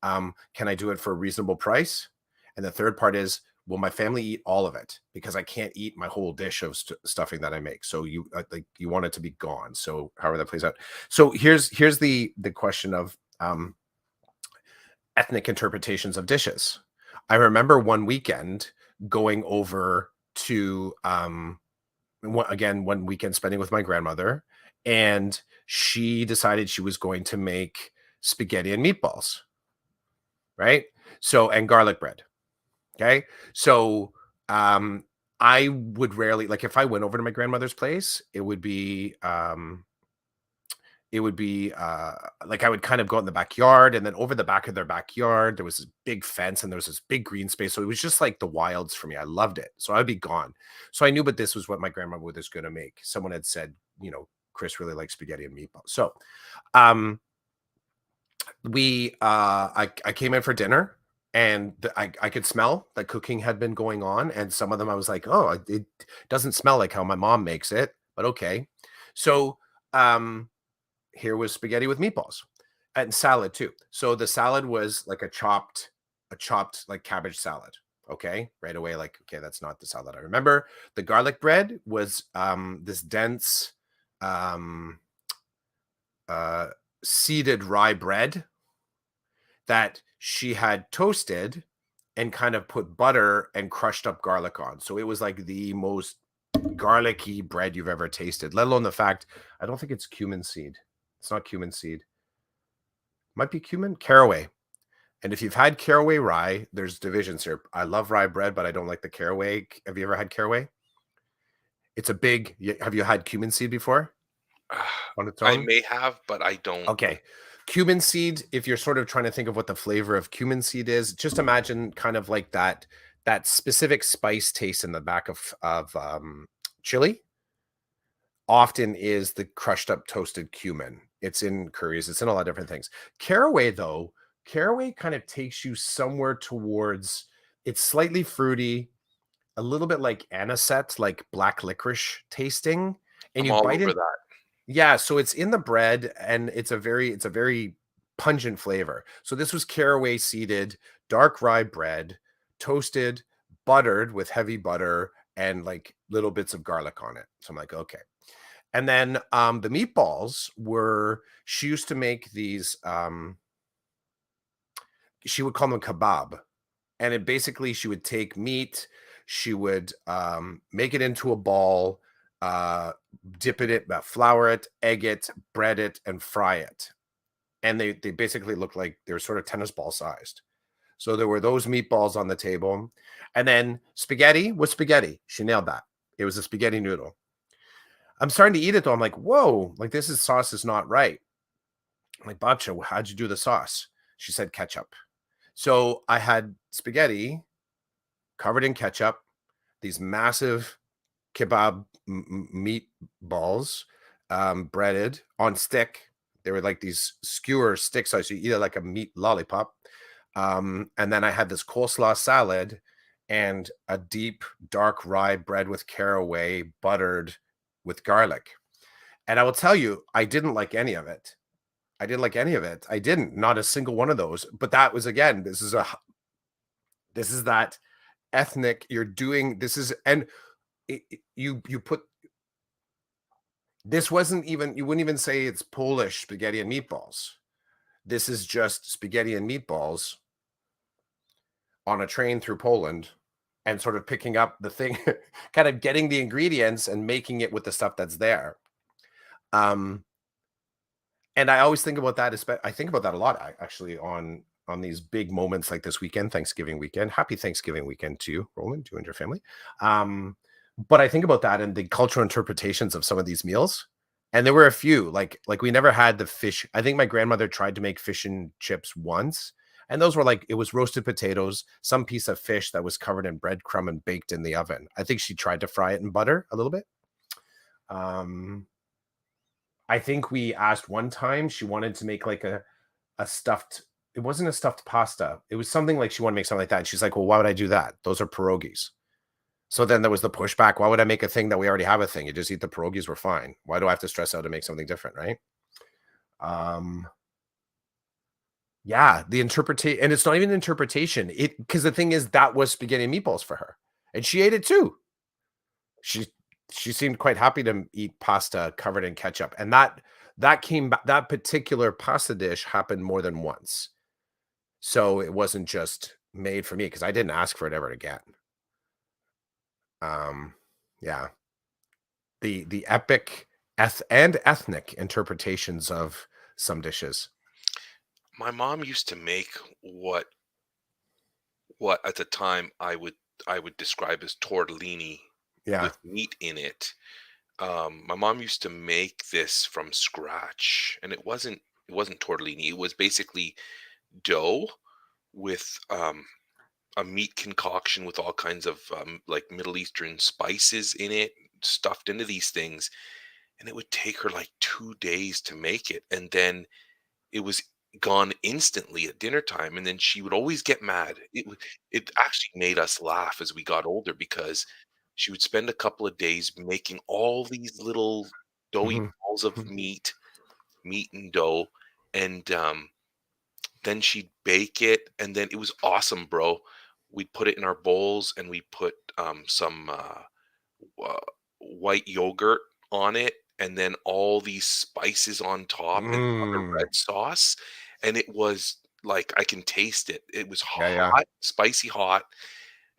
Can I do it for a reasonable price? And the third part is, will my family eat all of it? Because I can't eat my whole dish of stuffing that I make. So you want it to be gone. So however that plays out. So here's the question of ethnic interpretations of dishes. I remember one weekend going over to again one weekend spending with my grandmother, and she decided she was going to make spaghetti and meatballs, right? So and garlic bread. Okay. So I would rarely like if I went over to my grandmother's place, it would be like I would kind of go out in the backyard, and then over the back of their backyard there was this big fence and there was this big green space. So it was just like the wilds for me. I loved it. So I'd be gone. So I knew, but this was what my grandmother was going to make. Someone had said, Chris really likes spaghetti and meatballs. So um I came in for dinner, and I could smell that cooking had been going on, and some of them I was like, oh, it doesn't smell like how my mom makes it, but okay. So here was spaghetti with meatballs and salad too. So the salad was like a chopped like cabbage salad. Okay, right away, like, okay, that's not the salad I remember. The garlic bread was this dense um uh seeded rye bread that she had toasted and kind of put butter and crushed up garlic on. So it was like the most garlicky bread you've ever tasted, let alone the fact I don't think it's cumin seed. It's not cumin seed. Might be cumin, caraway. And if you've had caraway rye, there's divisions here. I love rye bread, but I don't like the caraway. Have you ever had caraway? It's a big. Have you had cumin seed before on its I own? may have, but I don't. Okay. Cumin seed, if you're sort of trying to think of what the flavor of cumin seed is, just imagine kind of like that specific spice taste in the back of chili often is the crushed up toasted cumin. It's in curries, it's in a lot of different things. Caraway though, caraway kind of takes you somewhere towards it's slightly fruity, a little bit like anisette, like black licorice tasting, and I'm you all bite over in. that. Yeah, so it's in the bread and it's a very pungent flavor. So this was caraway seeded, dark rye bread, toasted, buttered with heavy butter and like little bits of garlic on it. So I'm like, okay. And then the meatballs were she used to make these she would call them kebab. And it basically she would take meat, she would make it into a ball, uh, dip it, flour it, egg it, bread it, and fry it. And they basically look like they were sort of tennis ball sized. So there were those meatballs on the table. And then spaghetti was spaghetti. She nailed that. It was a spaghetti noodle. I'm starting to eat it though. I'm like, whoa, like this is sauce is not right. I'm like, Babcha, how'd you do the sauce? She said ketchup. So I had spaghetti covered in ketchup, these massive kebab meat balls, breaded on stick. They were like these skewer sticks, so you eat it like a meat lollipop. And then I had this coleslaw salad and a deep dark rye bread with caraway buttered with garlic. And I will tell you, I didn't like any of it. I didn't like any of it. I didn't, not a single one of those. But that was again, this is that ethnic. You're doing this is and you put this wasn't even you wouldn't even say it's Polish spaghetti and meatballs. This is just spaghetti and meatballs on a train through Poland and sort of picking up the thing, kind of getting the ingredients and making it with the stuff that's there. Um, and I always think about that. I think about that a lot, actually, on these big moments like this weekend, Thanksgiving weekend. Happy Thanksgiving weekend to you, Roland, you and your family. Um, but I think about that and the cultural interpretations of some of these meals. And there were a few, like we never had the fish. I think my grandmother tried to make fish and chips once, and those were like it was roasted potatoes, some piece of fish that was covered in breadcrumb and baked in the oven. I think she tried to fry it in butter a little bit. Um, I think we asked one time she wanted to make like a stuffed, it wasn't a stuffed pasta. It was something like she wanted to make something like that. And she's like, well, why would I do that? Those are pierogies. So then there was the pushback. Why would I make a thing that we already have a thing? You just eat the pierogies, we're fine. Why do I have to stress out to make something different, right? Um, yeah, the interpretation, and it's not even interpretation. It because the thing is that was spaghetti and meatballs for her. And she ate it too. She she seemed quite happy to eat pasta covered in ketchup. And that came back, that particular pasta dish happened more than once. So it wasn't just made for me because I didn't ask for it ever again. Um, yeah, the epic and ethnic interpretations of some dishes. My mom used to make what at the time I would describe as tortellini Yeah. with meat in it. My mom used to make this from scratch, and it wasn't tortellini. It was basically dough with a meat concoction with all kinds of like Middle Eastern spices in it, stuffed into these things, and it would take her like 2 days to make it, and then it was gone instantly at dinner time, and then she would always get mad. It actually made us laugh as we got older because she would spend a couple of days making all these little doughy Mhm. balls of Mhm. meat and dough, and then she'd bake it, and then it was awesome, bro. We'd put it in our bowls, and we put some uh, white yogurt on it, and then all these spices on top and on a Mm. red sauce, and it was like I can taste it. It was Yeah, yeah. hot, spicy hot,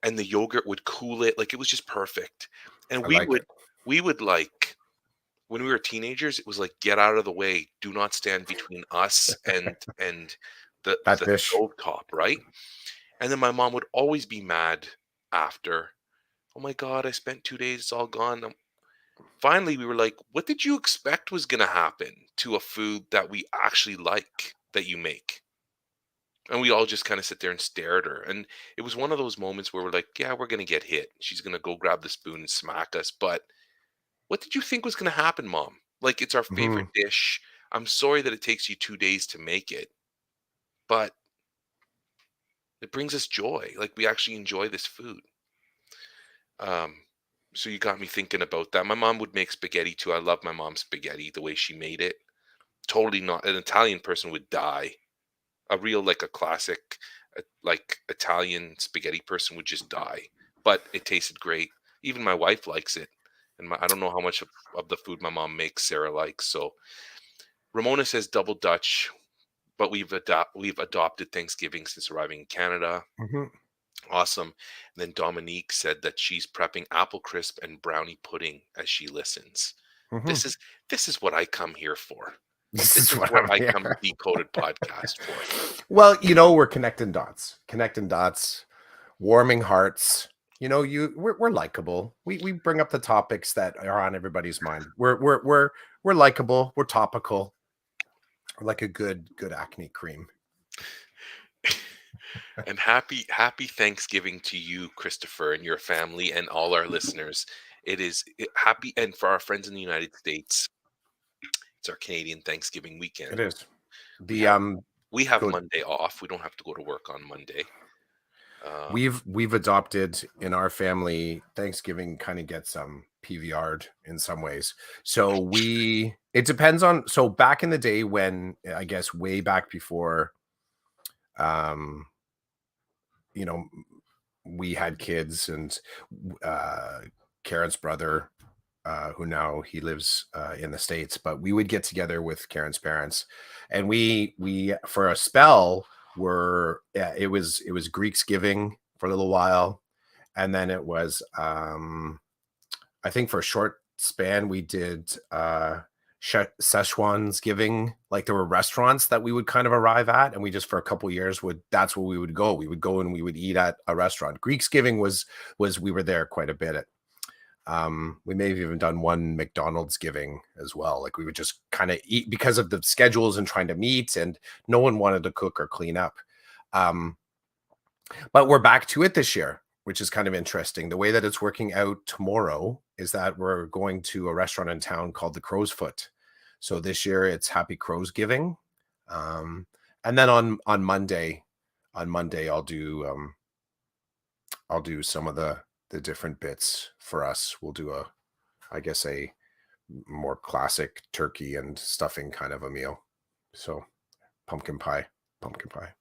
and the yogurt would cool it, like, it was just perfect. And I we like would it. we would, like when we were teenagers, it was like, "Get out of the way. Do not stand between us and That the dish. stove top," right? And then my mom would always be mad after, "Oh my god, I spent 2 days, it's all gone." Finally, we were like, "What did you expect was gonna happen to a food that we actually like, that you make?" And we all just kinda sit there and stare at her, and it was one of those moments where we're like, "Yeah, we're gonna get hit. She's gonna go grab the spoon and smack us, but what did you think was gonna happen, mom? Like, it's our Mhm. favorite dish. I'm sorry that it takes you 2 days to make it, but it brings us joy. Like, we actually enjoy this food." Um, so you got me thinking about that. My mom would make spaghetti too. I love my mom's spaghetti, the way she made it. Totally not an Italian person would die. A real, like, a classic, like, Italian spaghetti person would just die, but it tasted great. Even my wife likes it, and I don't know how much of the food my mom makes Sarah likes. So Ramona says double Dutch, but we've adopted Thanksgiving since arriving in Canada. Mhm. Awesome. And then Dominique said that she's prepping apple crisp and brownie pudding as she listens. Mhm. This is this is what I come here for. This This is is what what I'm I come to here. Decoded Podcast for. Well, we're connecting dots, warming hearts. We're likable. We bring up the topics that are on everybody's mind. We're likable. We're topical. We're like a good acne cream. And happy Thanksgiving to you, Christopher, and your family and all our listeners. Happy, and for our friends in the United States, it's our Canadian Thanksgiving It weekend. is. We The have we have good. Monday off. We don't have to go to work on Monday. Um, We've adopted in our family. Thanksgiving kind of gets PVR'd in some ways. So it depends on, so back in the day when, I guess way back before, um you know we had kids, and uh Karen's brother, who now he lives in the States, but we would get together with Karen's parents, and we for a spell were, yeah, it was Greeksgiving for a little while. and then it was, I think for a short span, we did, Szechuan's giving. Like, there were restaurants that we would kind of arrive at, and we just for a couple years would that's where we would go. We would go and we would eat at a restaurant. Greeks giving was we were there quite a bit at. We may have even done one McDonald's giving as well. Like, we would just kind of eat because of the schedules and trying to meet, and no one wanted to cook or clean up. Um, but we're back to it this year, which is kind of interesting. The way that it's working out tomorrow is that we're going to a restaurant in town called the Crow's Foot. So this year it's Happy Crow's Giving. And then on Monday I'll do some of the different bits for us. We'll do a I guess a more classic turkey and stuffing kind of a meal. So pumpkin pie, pumpkin pie.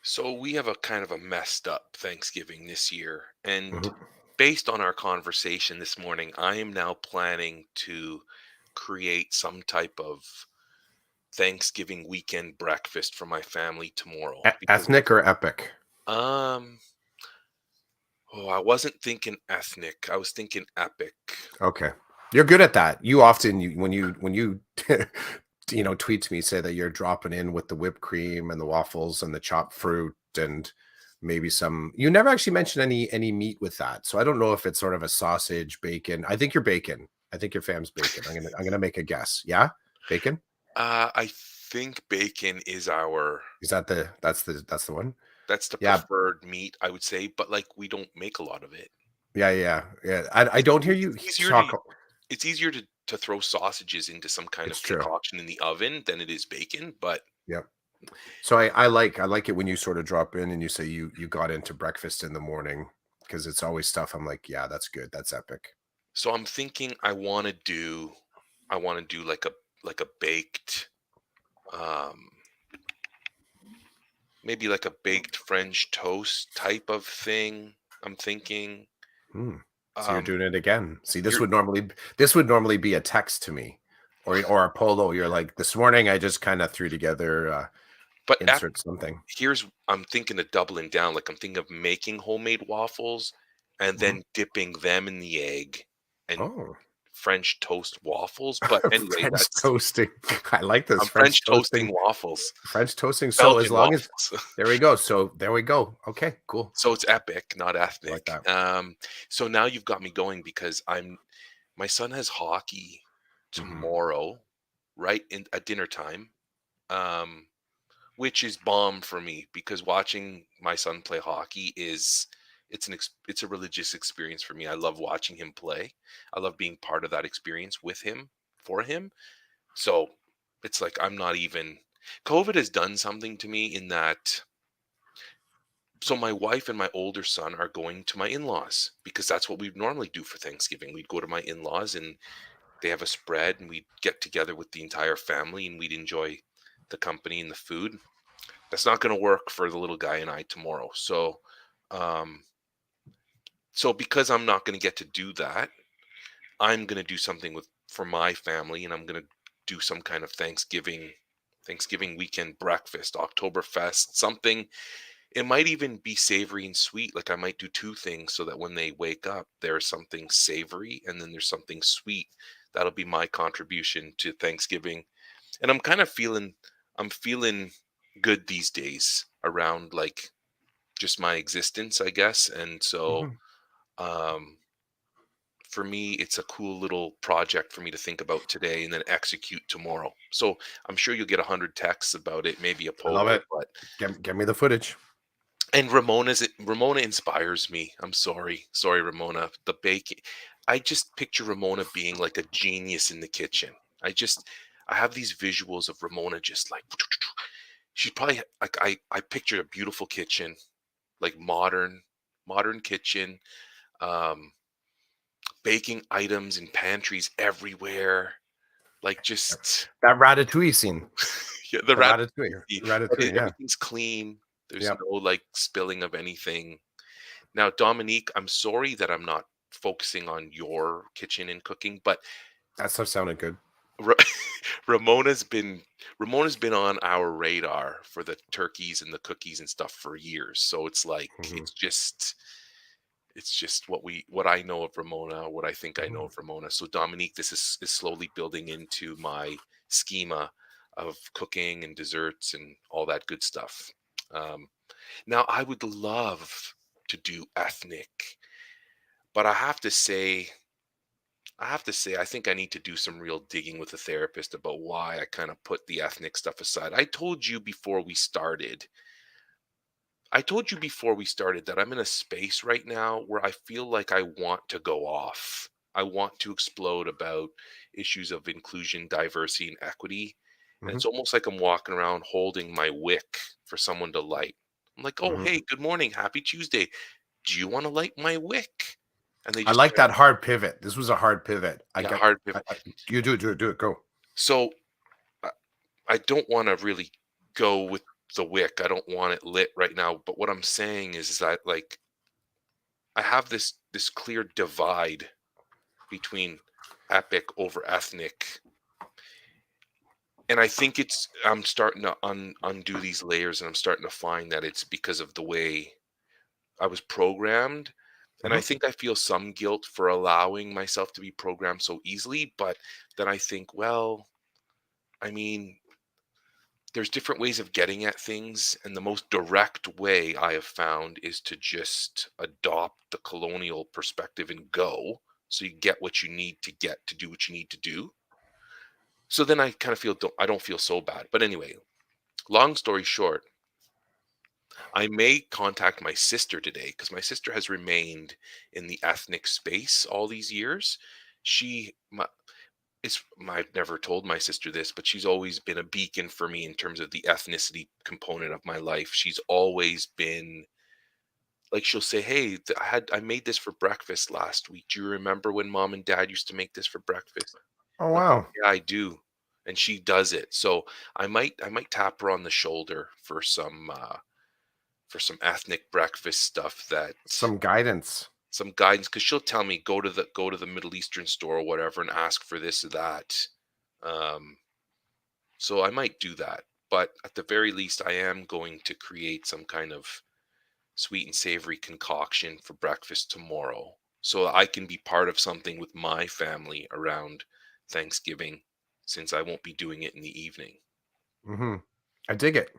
So we have a kind of a messed up Thanksgiving this year. And Mhm. based on our conversation this morning, I am now planning to create some type of Thanksgiving weekend breakfast for my family tomorrow because Ethnic or epic? um oh, I wasn't thinking ethnic. I was thinking epic. Okay. You're good at that. You often when you tweet to me, say that you're dropping in with the whipped cream and the waffles and the chopped fruit and maybe some you never actually mentioned any meat with that. So I don't know if it's sort of a sausage, bacon. I think you're bacon. I think your fam's bacon. I'm gonna make a guess. Yeah? Bacon? I think bacon is our Is that that's the one? that's the Yeah. preferred meat, I would say, but like we don't make a lot of it. Yeah, yeah, yeah. I don't hear you It's easier to talk. throw sausages into some kind It's of true. concoction in the oven than it is bacon, but Yeah. So I like it when you sort of drop in and you say you got into breakfast in the morning because it's always stuff I'm like, yeah, that's good. That's epic. so I'm thinking I want to do like a baked um maybe like a baked French toast type of thing. I'm thinking Hmm. So you're um doing it again. See, you're this would normally be a text to me or a polo. You're like, this morning I just kind of threw together but insert something. I'm thinking of doubling down. Like I'm thinking of making homemade waffles and Mhm. then dipping them in the egg and Oh, French toast waffles. But anyway, French that's toasting. I like this I'm French French toasting. toasting waffles, French toasting. So as Belgian long as waffles. there we go. So there we go. Okay, cool. So it's epic, not I like ethnic. that. So now you've got me going because my son has hockey Mhm. tomorrow, right in at dinner time. Um, which is bomb for me because watching my son play hockey is it's a religious experience for me. I love watching him play. I love being part of that experience with him for him. So it's like I'm not even COVID has done something to me in that so my wife and my older son are going to my in-laws because that's what we normally do for Thanksgiving. We'd go to my in-laws and they have a spread and we'd get together with the entire family and we'd enjoy the company and the food. That's not going to work for the little guy and I tomorrow. Um, so because I'm not going to get to do that, I'm going to do something with for my family, and I'm going to do some kind of Thanksgiving weekend breakfast, Oktoberfest, something. It might even be savory and sweet. Like I might do two things so that when they wake up, there's something savory and then there's something sweet. That'll be my contribution to Thanksgiving. And I'm feeling good these days around like just my existence, I guess. And so Mhm. um for me it's a cool little project for me to think about today and then execute tomorrow. So I'm sure you'll get 100 texts about it, maybe a I love polo, it. but Give me the footage. and Ramona inspires me. I'm sorry, Ramona. The baking, I just picture Ramona being like a genius in the kitchen. I have these visuals of Ramona just like she'd probably like I picture a beautiful kitchen, like modern kitchen, um, baking items and pantries everywhere, like just That ratatouille scene. yeah, the The ratatouille. but Ratatouille, yeah. everything's clean. There's Yep. no like spilling of anything. Now, Dominique, I'm sorry that I'm not focusing on your kitchen and cooking, but That stuff sounded good. Ra- Ramona's been Ramona's been on our radar for the turkeys and the cookies and stuff for years. So it's like Mhm. It's just what I know of Ramona, what I think I know Mhm, of Ramona. So Dominique, this is slowly building into my schema of cooking and desserts and all that good stuff. Um, Now I would love to do ethnic, but I think I need to do some real digging with a therapist about why I kind of put the ethnic stuff aside. I told you before we started that I'm in a space right now where I feel like I want to go off. I want to explode about issues of inclusion, diversity, and equity. And mhm, it's almost like I'm walking around holding my wick for someone to light. I'm like, oh, mhm. hey, good morning. Happy Tuesday. Do you want to light my wick? And they I just like kind of, that hard pivot. This was a hard pivot. yeah, hard pivot. You do it, do it, do it. Go. So I, I don't want to really go with the wick. I don't want it lit right now. But what I'm saying is that, like, I have this clear divide between epic over ethnic, and I think I'm starting to undo these layers, and I'm starting to find that it's because of the way I was programmed. And I Mhm. think I feel some guilt for allowing myself to be programmed so easily, but then I think, well, I mean, there's different ways of getting at things, and the most direct way I have found is to just adopt the colonial perspective and go, so you get what you need to get to do what you need to do. So then I kind of I don't feel so bad. But anyway, long story short, I may contact my sister today because my sister has remained in the ethnic space all these years. She my, I've never told my sister this, but she's always been a beacon for me in terms of the ethnicity component of my life. She's always been like, she'll say, "Hey, I made this for breakfast last week. Do you remember when mom and dad used to make this for breakfast?" Oh, I'm like, wow. "Yeah, I do." And she does it. So I might tap her on the shoulder for some ethnic breakfast stuff, that Some guidance. some guidance, because she'll tell me, go to the Middle Eastern store or whatever and ask for this or that. Um, so I might do that. But at the very least, I am going to create some kind of sweet and savory concoction for breakfast tomorrow so I can be part of something with my family around Thanksgiving, since I won't be doing it in the evening. Mhm. I dig it.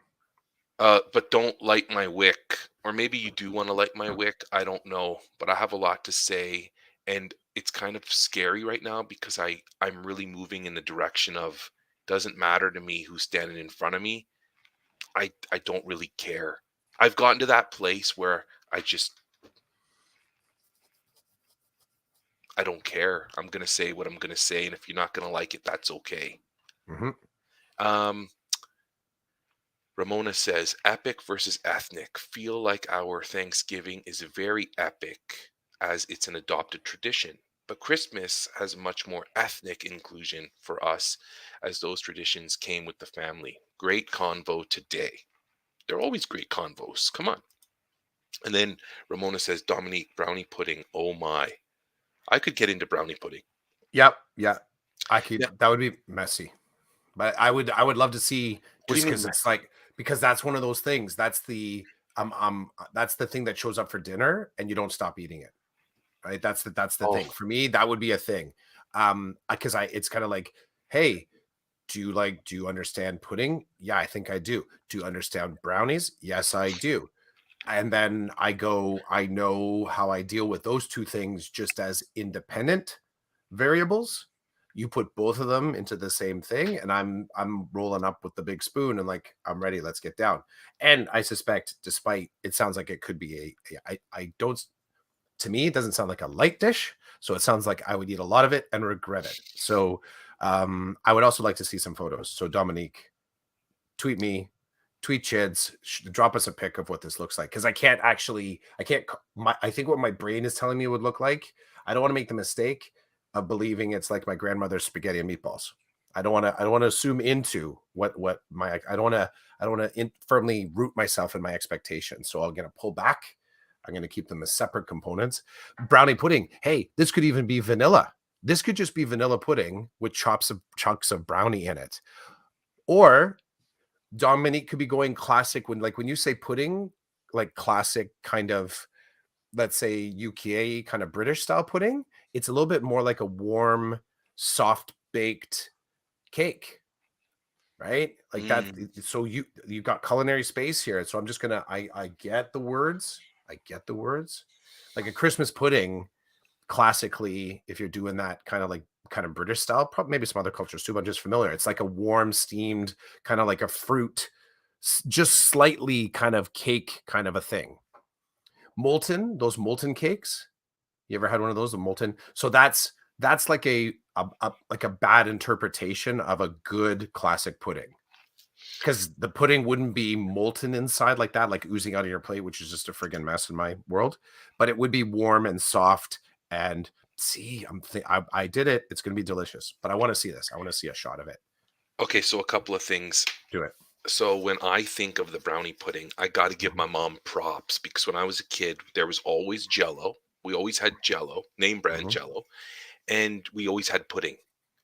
But don't light my wick. Or maybe you do want to light my wick. I don't know. But I have a lot to say. And it's kind of scary right now because I'm really moving in the direction of, doesn't matter to me who's standing in front of me. I don't really care. I've gotten to that place where I don't care. I'm gonna say what I'm gonna say, and if you're not gonna like it, that's okay. Mhm. Um, Ramona says, epic versus ethnic. Feel like our Thanksgiving is very epic as it's an adopted tradition. But Christmas has much more ethnic inclusion for us as those traditions came with the family. Great convo today. They're always great convos. Come on. And then Ramona says, Dominique, brownie pudding. Oh my. I could get into brownie pudding. Yep, yeah. I Yeah. could that would be messy. But I would love to see What do just you mean because it's messy? like because that's one of those things. That's the thing that shows up for dinner and you don't stop eating it. Right? That's the Oh, thing. For me, that would be a thing. Because I it's kind of like, hey, do you understand pudding? Yeah, I think I do. Do you understand brownies? Yes, I do. And then I know how I deal with those two things just as independent variables. You put both of them into the same thing, and I'm rolling up with the big spoon and like I'm ready. Let's get down. And I suspect, despite it sounds like it could be I don't to me it doesn't sound like a light dish, so it sounds like I would eat a lot of it and regret it. So I would also like to see some photos. So Dominique, tweet me, tweet Chids, drop us a pic of what this looks like because I can't. I think what my brain is telling me it would look like. I don't want to make the mistake of believing it's like my grandmother's spaghetti and meatballs. I don't want to assume into what my. I don't want to firmly root myself in my expectations. So I'm gonna pull back. I'm gonna keep them as separate components. Brownie pudding. Hey, this could even be vanilla. This could just be vanilla pudding with chops of chunks of brownie in it. Or Dominique could be going classic when you say pudding, like classic kind of let's say UK kind of British style pudding, it's a little bit more like a warm, soft baked cake, right? Like that. Mm. So you got culinary space here. So I'm just gonna I get the words. I get the words. Like a Christmas pudding, classically, if you're doing that kind of like kind of British style, probably maybe some other cultures too, but I'm just familiar. It's like a warm, steamed, kind of like a fruit, just slightly kind of cake kind of a thing. Molten, those molten cakes. You ever had one of those? The molten. So that's like like a bad interpretation of a good classic pudding. Because the pudding wouldn't be molten inside like that, like oozing out of your plate, which is just a friggin' mess in my world. But it would be warm and soft. And see, I did it. It's gonna be delicious. But I want to see this. I want to see a shot of it. Okay, so a couple of things. Do it. So when I think of the brownie pudding, I got to give Mhm, my mom props because when I was a kid, there was always Jello. We always had Jello, name brand mhm. Jello, and we always had pudding.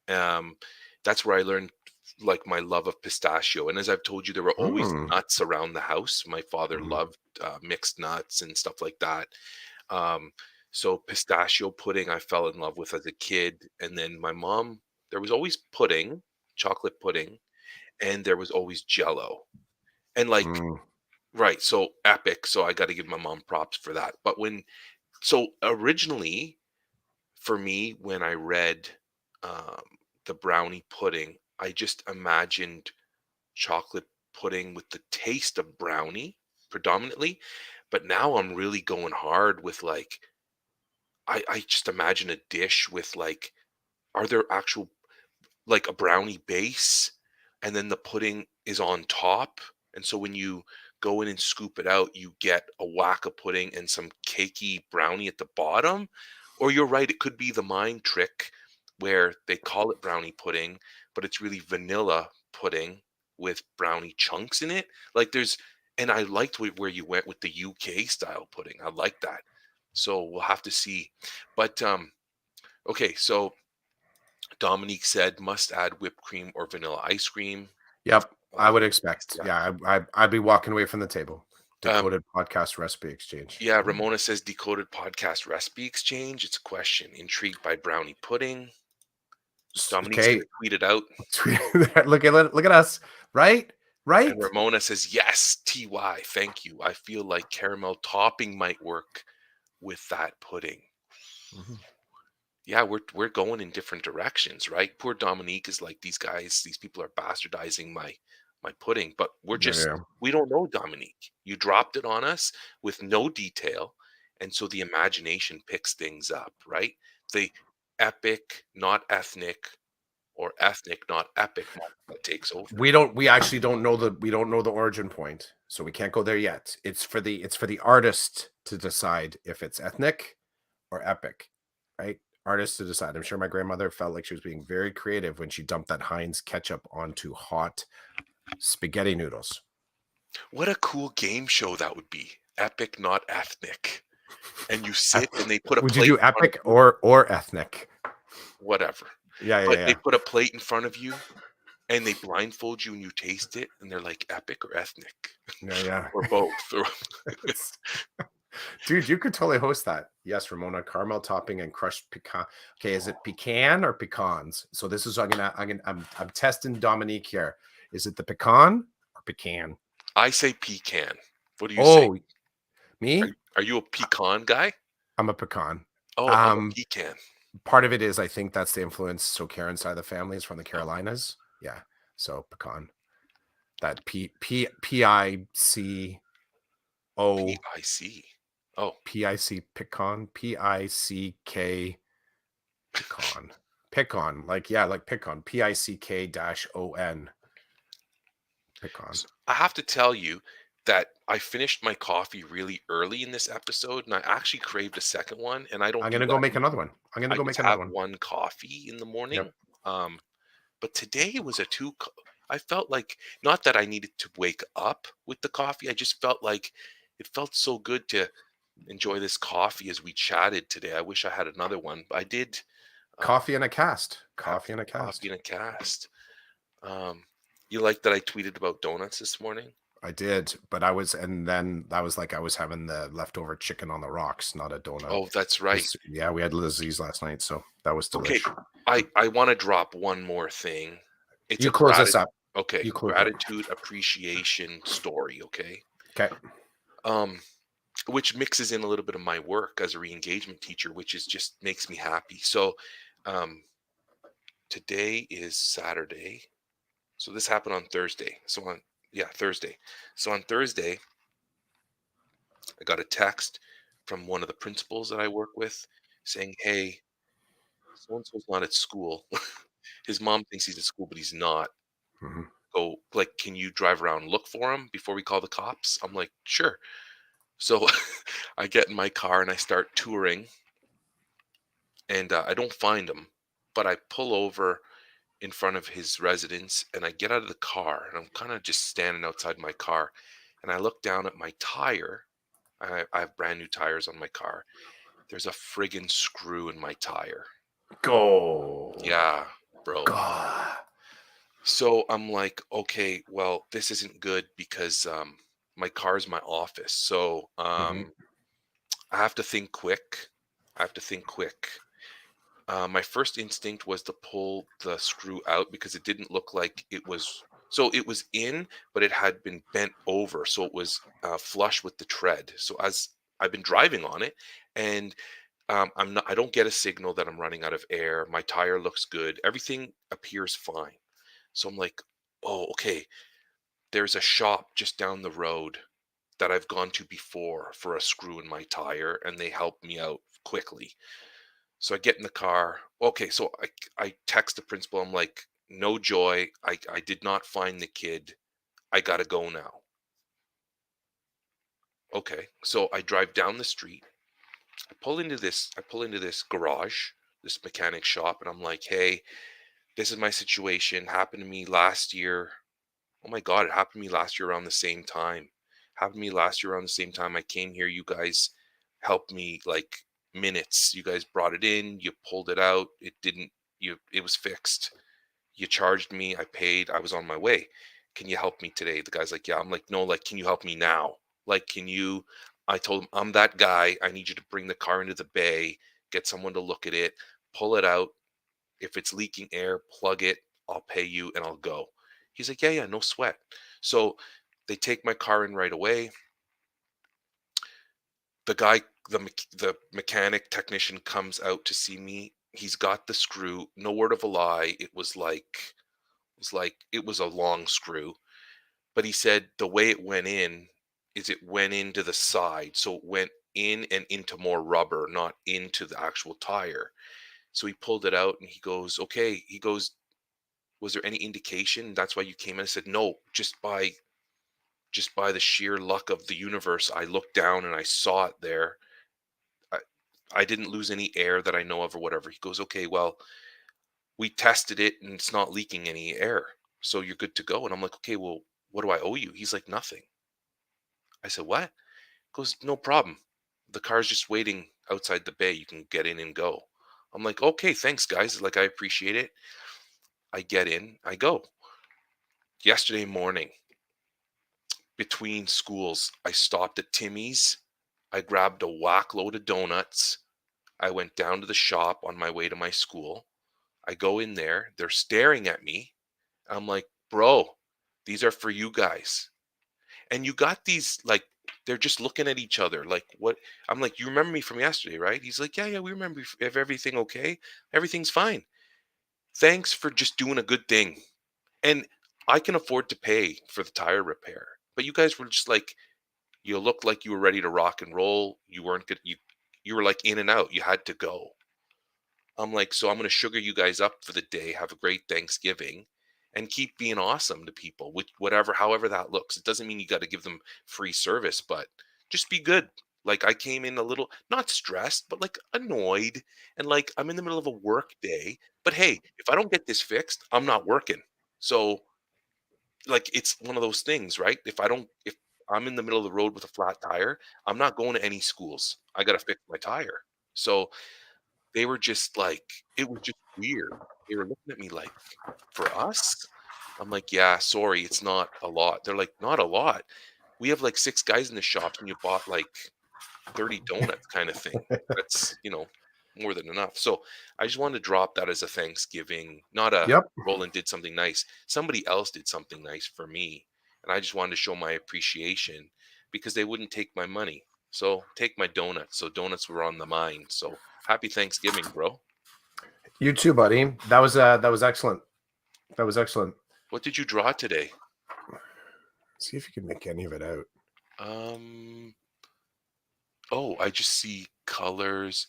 Um, that's where I learned like my love of pistachio. And as I've told you, there were always Mm, nuts around the house. My father mhm, loved mixed nuts and stuff like that. Um, so pistachio pudding, I fell in love with as a kid, and then my mom, there was always pudding, chocolate pudding, and there was always Jello. And like, mm. right, so epic. So I got to give my mom props for that. But so originally for me, when I read um, the brownie pudding, I just imagined chocolate pudding with the taste of brownie predominantly. But now I'm really going hard with like, I just imagine a dish with like, are there actual like a brownie base and then the pudding is on top. And so when you go in and scoop it out, you get a whack of pudding and some cakey brownie at the bottom. Or you're right, it could be the mind trick where they call it brownie pudding, but it's really vanilla pudding with brownie chunks in it. Like and I liked where you went with the UK style pudding. I like that. So we'll have to see. But okay, so Dominique said must add whipped cream or vanilla ice cream. Yep. I would Yes, expect. yeah. Yeah, I'd be walking away from the table. Um, Decoded podcast recipe exchange. yeah, Mm. Ramona says decoded podcast recipe exchange. It's a question. Intrigued by brownie pudding. Dominique's Okay. gonna tweet it out. Look at us. Right? And Right? Ramona says, yes, TY, thank you. I feel like caramel topping might work with that pudding. Mhm. Yeah, we're going in different directions, right? Poor Dominique is like these guys, these people are bastardizing my pudding, but Yeah, yeah. we don't know Dominique. You dropped it on us with no detail, and so the imagination picks things up, right? The epic, not ethnic, or ethnic, not epic mindset takes over. We actually don't know the origin point, so we can't go there yet. It's for the artist to decide if it's ethnic or epic, right? Artist to decide. I'm sure my grandmother felt like she was being very creative when she dumped that Heinz ketchup onto hot spaghetti noodles. What a cool game show that would be. Epic, not ethnic. And you Ep- sit and they put a Would you plate do in front of epic you, or ethnic? whatever. Yeah, yeah, But they yeah. put a plate in front of you and they blindfold you and you taste it and they're like epic or ethnic Yeah, yeah. or both or It's- Dude, you could totally host that. Yes, Ramona, caramel topping and crushed pecan. Okay, is it pecan or pecans? So this is I'm testing Dominique here. Is it the pecan or pecan? I say pecan. What do you say? Oh, me? Are you a pecan guy? I'm a pecan. Oh, I'm a Um, pecan. Part of it is I think that's the influence. So Karen's side of the family is from the Oh, Carolinas. Yeah. So pecan. That Pico P-I-C. Oh, pecan pecan pecan like yeah like pecan pick-on pecan. I have to tell you that I finished my coffee really early in this episode and I actually craved a second one and I don't I'm do gonna go that make another usually. one. I'm gonna I go just make have another one. one coffee in the morning. Yep. Um, but today was I felt like not that I needed to wake up with the coffee. I just felt like it felt so good to enjoy this coffee as we chatted today. I wish I had another one, but I did Coffee in a cast. have Coffee in a coffee cast. in a cast. Um, you like that I tweeted about donuts this morning? I did, but I was and then that was like I was having the leftover chicken on the rocks, not a donut. Oh, that's right. 'Cause yeah, we had Lizzie's last night, so that was Okay, delish. I wanna drop one more thing. It's You a close us up. okay, You close up. gratitude appreciation story, okay? 'Kay. Um, which mixes in a little bit of my work as a re-engagement teacher, which is just makes me happy. So, um, today is Saturday. So this happened on Thursday. So on yeah, Thursday. So on Thursday, I got a text from one of the principals that I work with saying, "Hey, so and so's not at school. His mom thinks he's at school, but he's not. Mhm. Go, like, can you drive around and look for him before we call the cops?" I'm like, "Sure." So I get in my car and I start touring, and I don't find him, but I pull over in front of his residence and I get out of the car and I'm kind of just standing outside my car and I look down at my tire. I have brand new tires on my car. There's a friggin' screw in my tire. Go. Yeah, bro. God. So I'm like, okay, well, this isn't good because my car's my office. So Mhm. I have to think quick. I have to think quick. My first instinct was to pull the screw out because it didn't look like it was. So it was in, but it had been bent over, so it was flush with the tread. So as I've been driving on it, and I'm not. I don't get a signal that I'm running out of air. My tire looks good. Everything appears fine. So I'm like, oh, okay. There's a shop just down the road that I've gone to before for a screw in my tire, and they helped me out quickly. So I get in the car. Okay, so I text the principal. I'm like, no joy. I did not find the kid. I gotta go now. Okay, so I drive down the street. I pull into this garage, this mechanic shop, and I'm like, hey, this is my situation. Happened to me last year. Oh my god, it happened to me last year around the same time. Happened to me last year around the same time I came here. You guys helped me like minutes. You guys brought it in, you pulled it out. It didn't it was fixed. You charged me, I paid, I was on my way. Can you help me today? The guy's like, "Yeah." I'm like, "No, like, can you help me now? Like, can you?" I told him, "I'm that guy. I need you to bring the car into the bay, get someone to look at it, pull it out. If it's leaking air, plug it. I'll pay you and I'll go." He's like, "Yeah, yeah, no sweat." So they take my car in right away. The guy, the mechanic technician comes out to see me. He's got the screw. No word of a lie. It was a long screw, but he said the way it went in is it went into the side, so it went in and into more rubber, not into the actual tire. So he pulled it out and he goes, "Okay." He goes, "Was there any indication that's why you came in?" I said, "No, just by the sheer luck of the universe, I looked down and I saw it there. I, I didn't lose any air that I know of or whatever." He goes, "Okay, well, we tested it and it's not leaking any air. So you're good to go." And I'm like, "Okay, well, what do I owe you?" He's like, "Nothing." I said, "What?" He goes, "No problem. The car's just waiting outside the bay. You can get in and go." I'm like, "Okay, thanks, guys. Like, I appreciate it." I get in, I go. Yesterday morning, between schools, I stopped at Timmy's. I grabbed a whack load of donuts. I went down to the shop on my way to my school. I go in there. They're staring at me. I'm like, "Bro, these are for you guys." And you got these like they're just looking at each other like what. I'm like, "You remember me from yesterday, right?" He's like, "Yeah, yeah, we remember you. If everything okay, everything's fine. Thanks for just doing a good thing." And I can afford to pay for the tire repair, but you guys were just like, you looked like you were ready to rock and roll. You weren't good. You were like in and out. You had to go. I'm like, "So I'm going to sugar you guys up for the day. Have a great Thanksgiving and keep being awesome to people, which whatever, however that looks. It doesn't mean you got to give them free service, but just be good." Like I came in a little not stressed, but like annoyed and like I'm in the middle of a work day, but hey, if I don't get this fixed, I'm not working. So like it's one of those things, right? If I'm in the middle of the road with a flat tire, I'm not going to any schools. I got to fix my tire. So they were just like it was just weird. They were looking at me like, "For us?" I'm like, "Yeah, sorry, it's not a lot." They're like, "Not a lot? We have, like, 6 guys in the shop, and you bought, like, 30 donuts kinda thing. That's, more than enough." So, I just wanted to drop that as a Thanksgiving, not a Yep. Roland did something nice. Somebody else did something nice for me, and I just wanted to show my appreciation because they wouldn't take my money. So, take my donuts. So, donuts were on the mind. So, happy Thanksgiving, bro. You too, buddy. That was excellent. That was excellent. What did you draw today? See if you can make any of it out. Um, oh, I just see colors.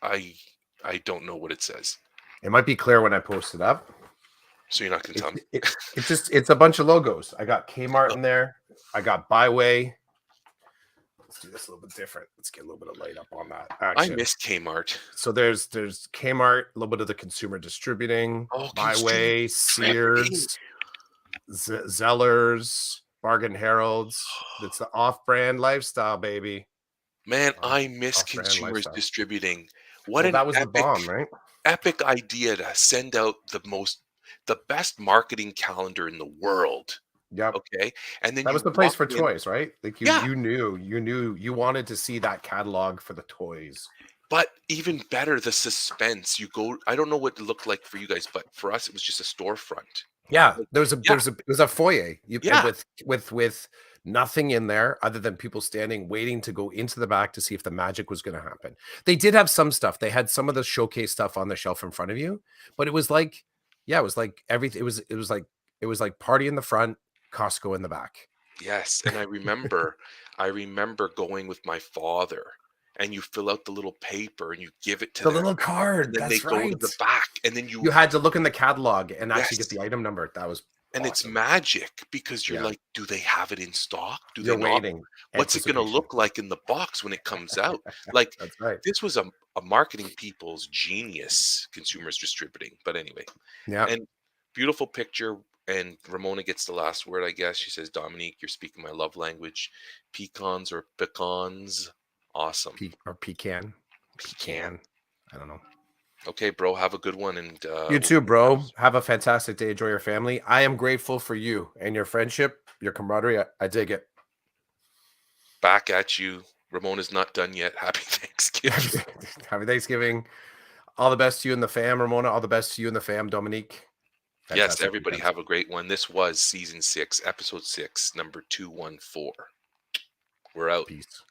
I I don't know what it says. It might be clear when I post it up. So you're not gonna tell me? It's a bunch of logos. I got Kmart in there. I got Byway. Let's do this a little bit different. Let's get a little bit of light up on that I action. miss Kmart. So there's Kmart, a little bit of the consumer distributing, Oh, consumer Byway, dripping. Sears, Zellers, Bargain Heralds. It's the off-brand lifestyle, baby. Man, Off, I miss Off-brand consumers lifestyle. distributing. What Well, an that was the epic, bomb, right? epic idea to send out the best marketing calendar in the world, Yep. okay? And then That was you the place walk for in. toys, right? Like Yeah, you wanted to see that catalog for the toys. but even better, the suspense. You go I don't know what it looked like for you guys, but for us, it was just a storefront. Yeah, Like, yeah, it was a foyer, yeah, with nothing in there other than people standing waiting to go into the back to see if the magic was gonna happen. They did have some stuff. They had some of the showcase stuff on the shelf in front of you, but it was like yeah, it was like everything it was like party in the front, Costco in the back. yes, and I remember going with my father, and you fill out the little paper, and you give it to The them, little and card, then they that's go to right. the back, and then You had to look in the catalog and actually get yes, the item number. That was and it's awesome. magic because you're Yeah, like, "Do they have it in stock? Do they you're not? waiting, What's it gonna anticipation. look like in the box when it comes out?" Like, That's right. this was a marketing people's genius, consumers distributing, but anyway. Yeah, And beautiful picture, and Ramona gets the last word, I guess. She says, "Dominique, you're speaking my love language. Pecans or pecans? Awesome. pecan, Pecan. I don't know. Okay, bro, have a good one, and You we'll too, see what bro. happens. Have a fantastic day. Enjoy your family. I am grateful for you and your friendship, your camaraderie. I dig it. Back at you. Ramona's not done yet. Happy Thanksgiving. Happy Thanksgiving. All the best to you and the fam, Ramona. All the best to you and the fam, Dominique. Yes, Fantastic everybody weekend. have a great one. This was season 6, episode 6, number 214. We're out. Peace.